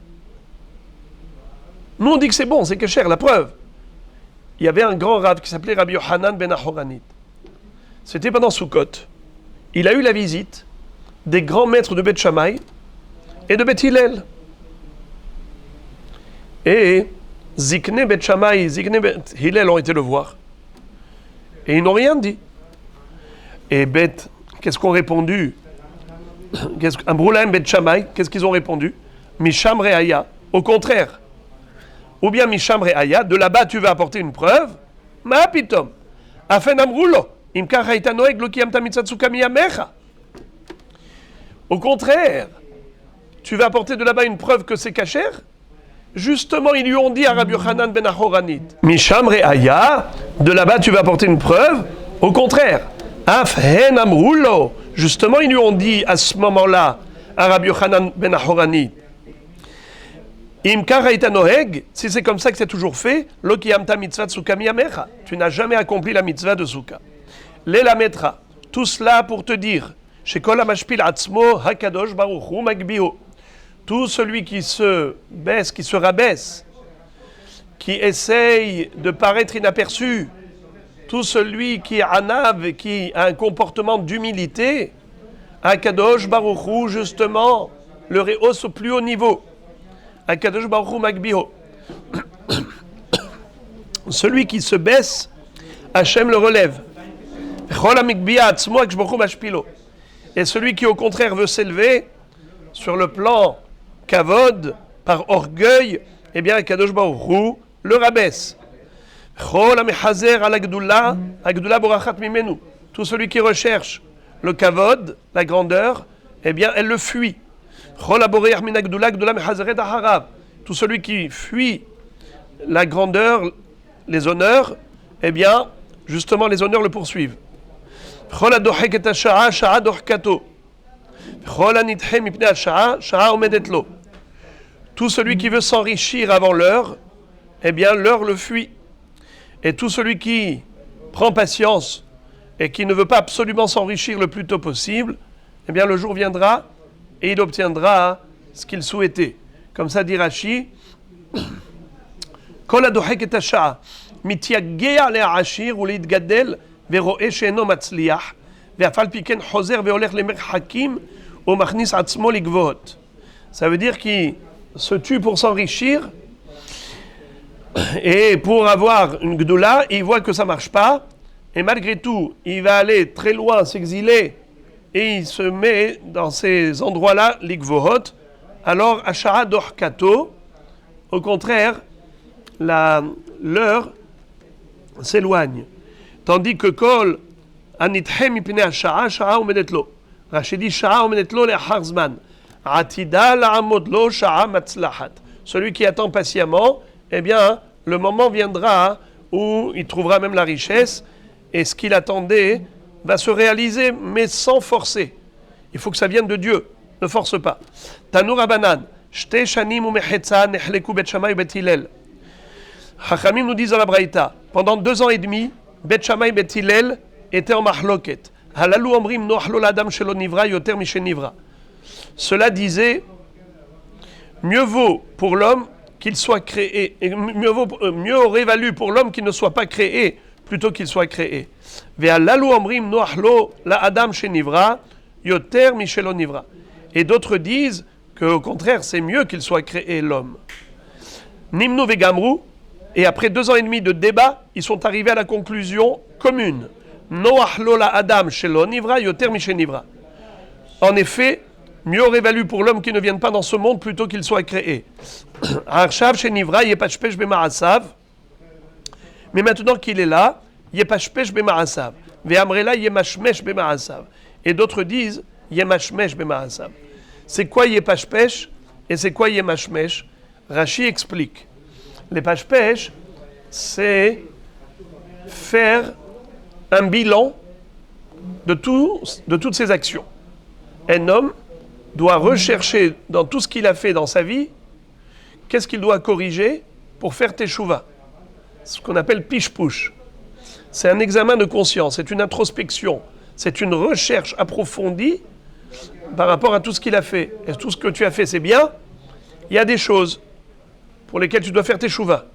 Nous on dit que c'est bon, c'est kasher, la preuve. Il y avait un grand rav qui s'appelait Rabbi Yochanan ben Ahoranit. C'était pendant Sukkot. Il a eu la visite des grands maîtres de Beth Shammai et de Beth Hillel. Et Zikne Beth Shammai, Zikne Beth Hillel ont été le voir. Et ils n'ont rien dit. Et Beth, qu'est-ce qu'ont répondu? Ambroulaim Beth Shammai, qu'est-ce qu'ils ont répondu? Misham Re'aya, au contraire. Ou bien Misham Re'aya, de là-bas tu vas apporter une preuve. Ma pitom. Afen Amroulo. Imkar Haïta Noeg lo kiyamta mitzvah tsuka miyamecha. Au contraire, tu vas apporter de là-bas une preuve que c'est kasher. Justement, ils lui ont dit à Rabbi Yochanan ben Ahoranit, Misham Re'aya, de là-bas tu vas apporter une preuve. Au contraire. Afhen Amroulo. Justement, ils lui ont dit à ce moment-là, à Rabbi Yochanan ben Ahoranit, Imkar Haïta Noeg, si c'est comme ça que c'est toujours fait, lo kiyamta mitzvah tsuka miyamecha. Tu n'as jamais accompli la mitzvah de Sukkah. Lela metra. Tout cela pour te dire, Shekol hamashpil atzmo hakadosh baruch hu magbiho. Tout celui qui se baisse, qui se rabaisse, qui essaye de paraître inaperçu, tout celui qui est anav, qui a un comportement d'humilité, Akadosh Baruch Hu, justement, le rehausse au plus haut niveau. Akadosh Baruch Hu magbiho. Celui qui se baisse, Hachem le relève. Et celui qui au contraire veut s'élever sur le plan kavod, par orgueil, eh bien Akadosh Baruch Hu le rabaisse. Tout celui qui recherche le kavod, la grandeur, eh bien elle le fuit. Tout celui qui fuit la grandeur, les honneurs, eh bien justement les honneurs le poursuivent. Tout celui qui veut s'enrichir avant l'heure, eh bien l'heure le fuit. Et tout celui qui prend patience et qui ne veut pas absolument s'enrichir le plus tôt possible, eh bien le jour viendra et il obtiendra ce qu'il souhaitait. Comme ça dit Rashi, Kol adohek et hasha'a, mityaggea le'ashir ou le'itgadel vero'e she'eno matzliach, ve'afal piken choser ve'olech le'merchakim ou machnis atzmo ligvohot. Ça veut dire qu'il se tue pour s'enrichir et pour avoir une gdoula, il voit que ça ne marche pas, et malgré tout, il va aller très loin, s'exiler, et il se met dans ces endroits-là, l'igvohot. Alors, Ashara Dorkato, au contraire, l'heure s'éloigne. Tandis que Kol Anithem Ipne Ashara, Shara Umedetlo. Rachidi Shara Umedetlo le Harzman. Atida La'amodlo Shara Matzlahat. Celui qui attend patiemment, eh bien, le moment viendra où il trouvera même la richesse et ce qu'il attendait va se réaliser, mais sans forcer. Il faut que ça vienne de Dieu. Ne force pas. Tanour Abanan, Shte Shanim ou Mechetza, Nechleku Bet Shammai Bet Hillel. Chachamim nous disent dans la Braïta, pendant 2 ans et demi, Bet Shammai Bet Hillel était en mahloket. Halalou Omrim Noachlo Ladam Shelo Nivra Yoter Mishe Nivra. Cela disait, mieux vaut pour l'homme qu'il soit créé, et mieux aurait valu pour l'homme qu'il ne soit pas créé, plutôt qu'il soit créé. Ve'alalu omrim noachlo la adam shenivra yoter mishelo nivra. Et d'autres disent qu'au contraire, c'est mieux qu'il soit créé l'homme. Nimnu vegamru, et après 2 ans et demi de débat, ils sont arrivés à la conclusion commune. Noachlo la adam shelo nivra yoter mishenivra. En effet, mieux aurait valu pour l'homme qui ne vienne pas dans ce monde plutôt qu'il soit créé. Mais maintenant qu'il est là, Yepashpesh bema'asav. Ve'amrela yemashmesh bema'asav. Et d'autres disent Yemashmesh bema'asav. C'est quoi Yepashpesh et c'est quoi Yemashmesh? Rashi explique. Les pashpesh, c'est faire un bilan de toutes ses actions. Un homme doit rechercher dans tout ce qu'il a fait dans sa vie, qu'est-ce qu'il doit corriger pour faire teshuva. Ce qu'on appelle pishpush. C'est un examen de conscience, c'est une introspection, c'est une recherche approfondie par rapport à tout ce qu'il a fait. Et tout ce que tu as fait, c'est bien. Il y a des choses pour lesquelles tu dois faire teshuva.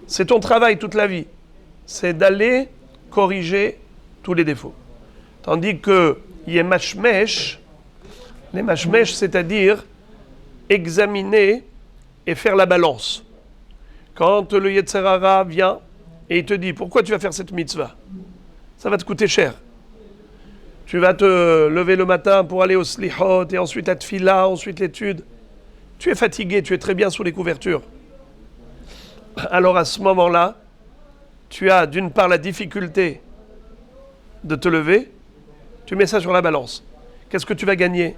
C'est ton travail toute la vie. C'est d'aller corriger tous les défauts. Tandis que yemashmesh, les mashmesh, c'est-à-dire examiner et faire la balance. Quand le Yetzer Hara vient et il te dit pourquoi tu vas faire cette mitzvah, ça va te coûter cher. Tu vas te lever le matin pour aller au slihot et ensuite à tfila, ensuite l'étude. Tu es fatigué, tu es très bien sous les couvertures. Alors à ce moment-là, tu as d'une part la difficulté de te lever, tu mets ça sur la balance. Qu'est-ce que tu vas gagner?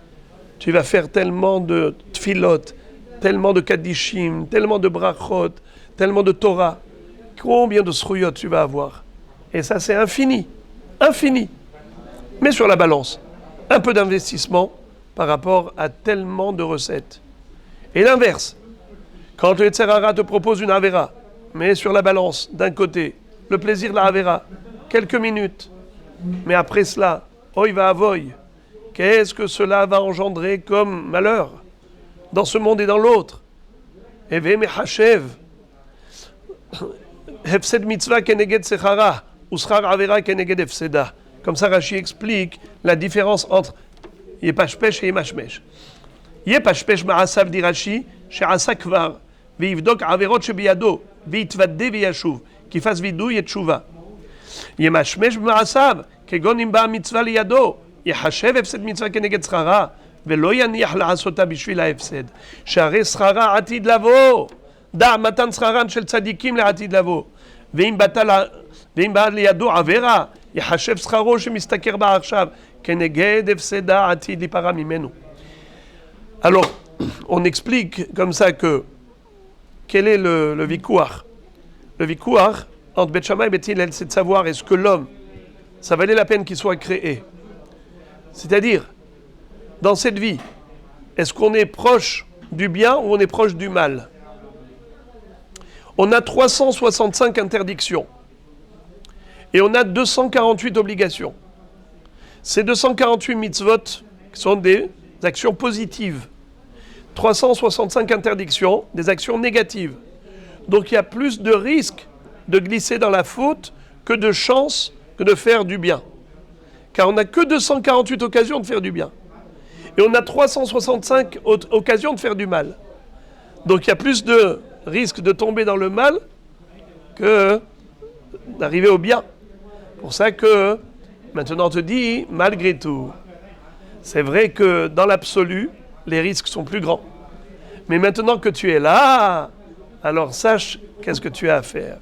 Tu vas faire tellement de tfilot, tellement de kaddishim, tellement de brachot, tellement de Torah. Combien de sruyot tu vas avoir? Et ça, c'est infini. Infini. Mais sur la balance, un peu d'investissement par rapport à tellement de recettes. Et l'inverse, quand le Yetzer Hara te propose une Avera, mais sur la balance, d'un côté, le plaisir de la Avera, quelques minutes, mais après cela, oy va avoy, qu'est-ce que cela va engendrer comme malheur dans ce monde et dans l'autre? Eve mechashev, hefsed mitzvah keneged sechara, ou schar avera keneged hefseda. Comme ça, Rashi explique la différence entre Yepashpesh et Yemashmesh. Yepashpesh ma'asav dit Rashi, she'asa kvar, ve'ivdok averot shebiyado, ve'itvadde ve'yashuv, qui fasse vidouille et tshuva. Yemashmesh ma'asav, kegon imba mitzvah liyado, יחשב הפסד מצווה כנגד שכרה, ולא יניח לעשותה בשביל ההפסד. שהרי שכרה עתיד לבוא. דע מתן שכרן של צדיקים לעתיד לבוא. ואם בא לידו עבירה, יחשב שכרו שמסתכר בה עכשיו, כנגד הפסדה עתיד להיפרע ממנו. Alors, on explique comme ça que quel est le vikouach? Le vikouach entre Bet Shammai et Bet Hillel, c'est de savoir est-ce que l'homme, ça valait la peine qu'il soit créé. C'est-à-dire, dans cette vie, est-ce qu'on est proche du bien ou on est proche du mal? On a 365 interdictions et on a 248 obligations. Ces 248 mitzvot sont des actions positives. 365 interdictions, des actions négatives. Donc il y a plus de risques de glisser dans la faute que de chances que de faire du bien. Car on n'a que 248 occasions de faire du bien. Et on a 365 occasions de faire du mal. Donc il y a plus de risques de tomber dans le mal que d'arriver au bien. C'est pour ça que maintenant on te dit, malgré tout, c'est vrai que dans l'absolu, les risques sont plus grands. Mais maintenant que tu es là, alors sache qu'est-ce que tu as à faire.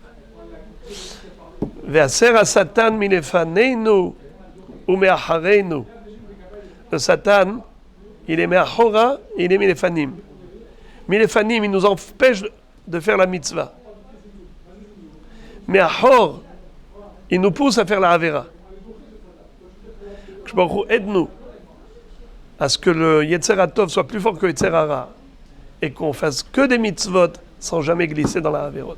Ve'aser ha-satan milefaneinu u'me'achareinu. Le Satan, il est me'achora et il est milefanim. Milefanim, il nous empêche de faire la mitzvah. Me'achor, il nous pousse à faire la avera. Aide-nous à ce que le Yetzer HaTov soit plus fort que le Yetzer Hara et qu'on fasse que des mitzvot sans jamais glisser dans la averot.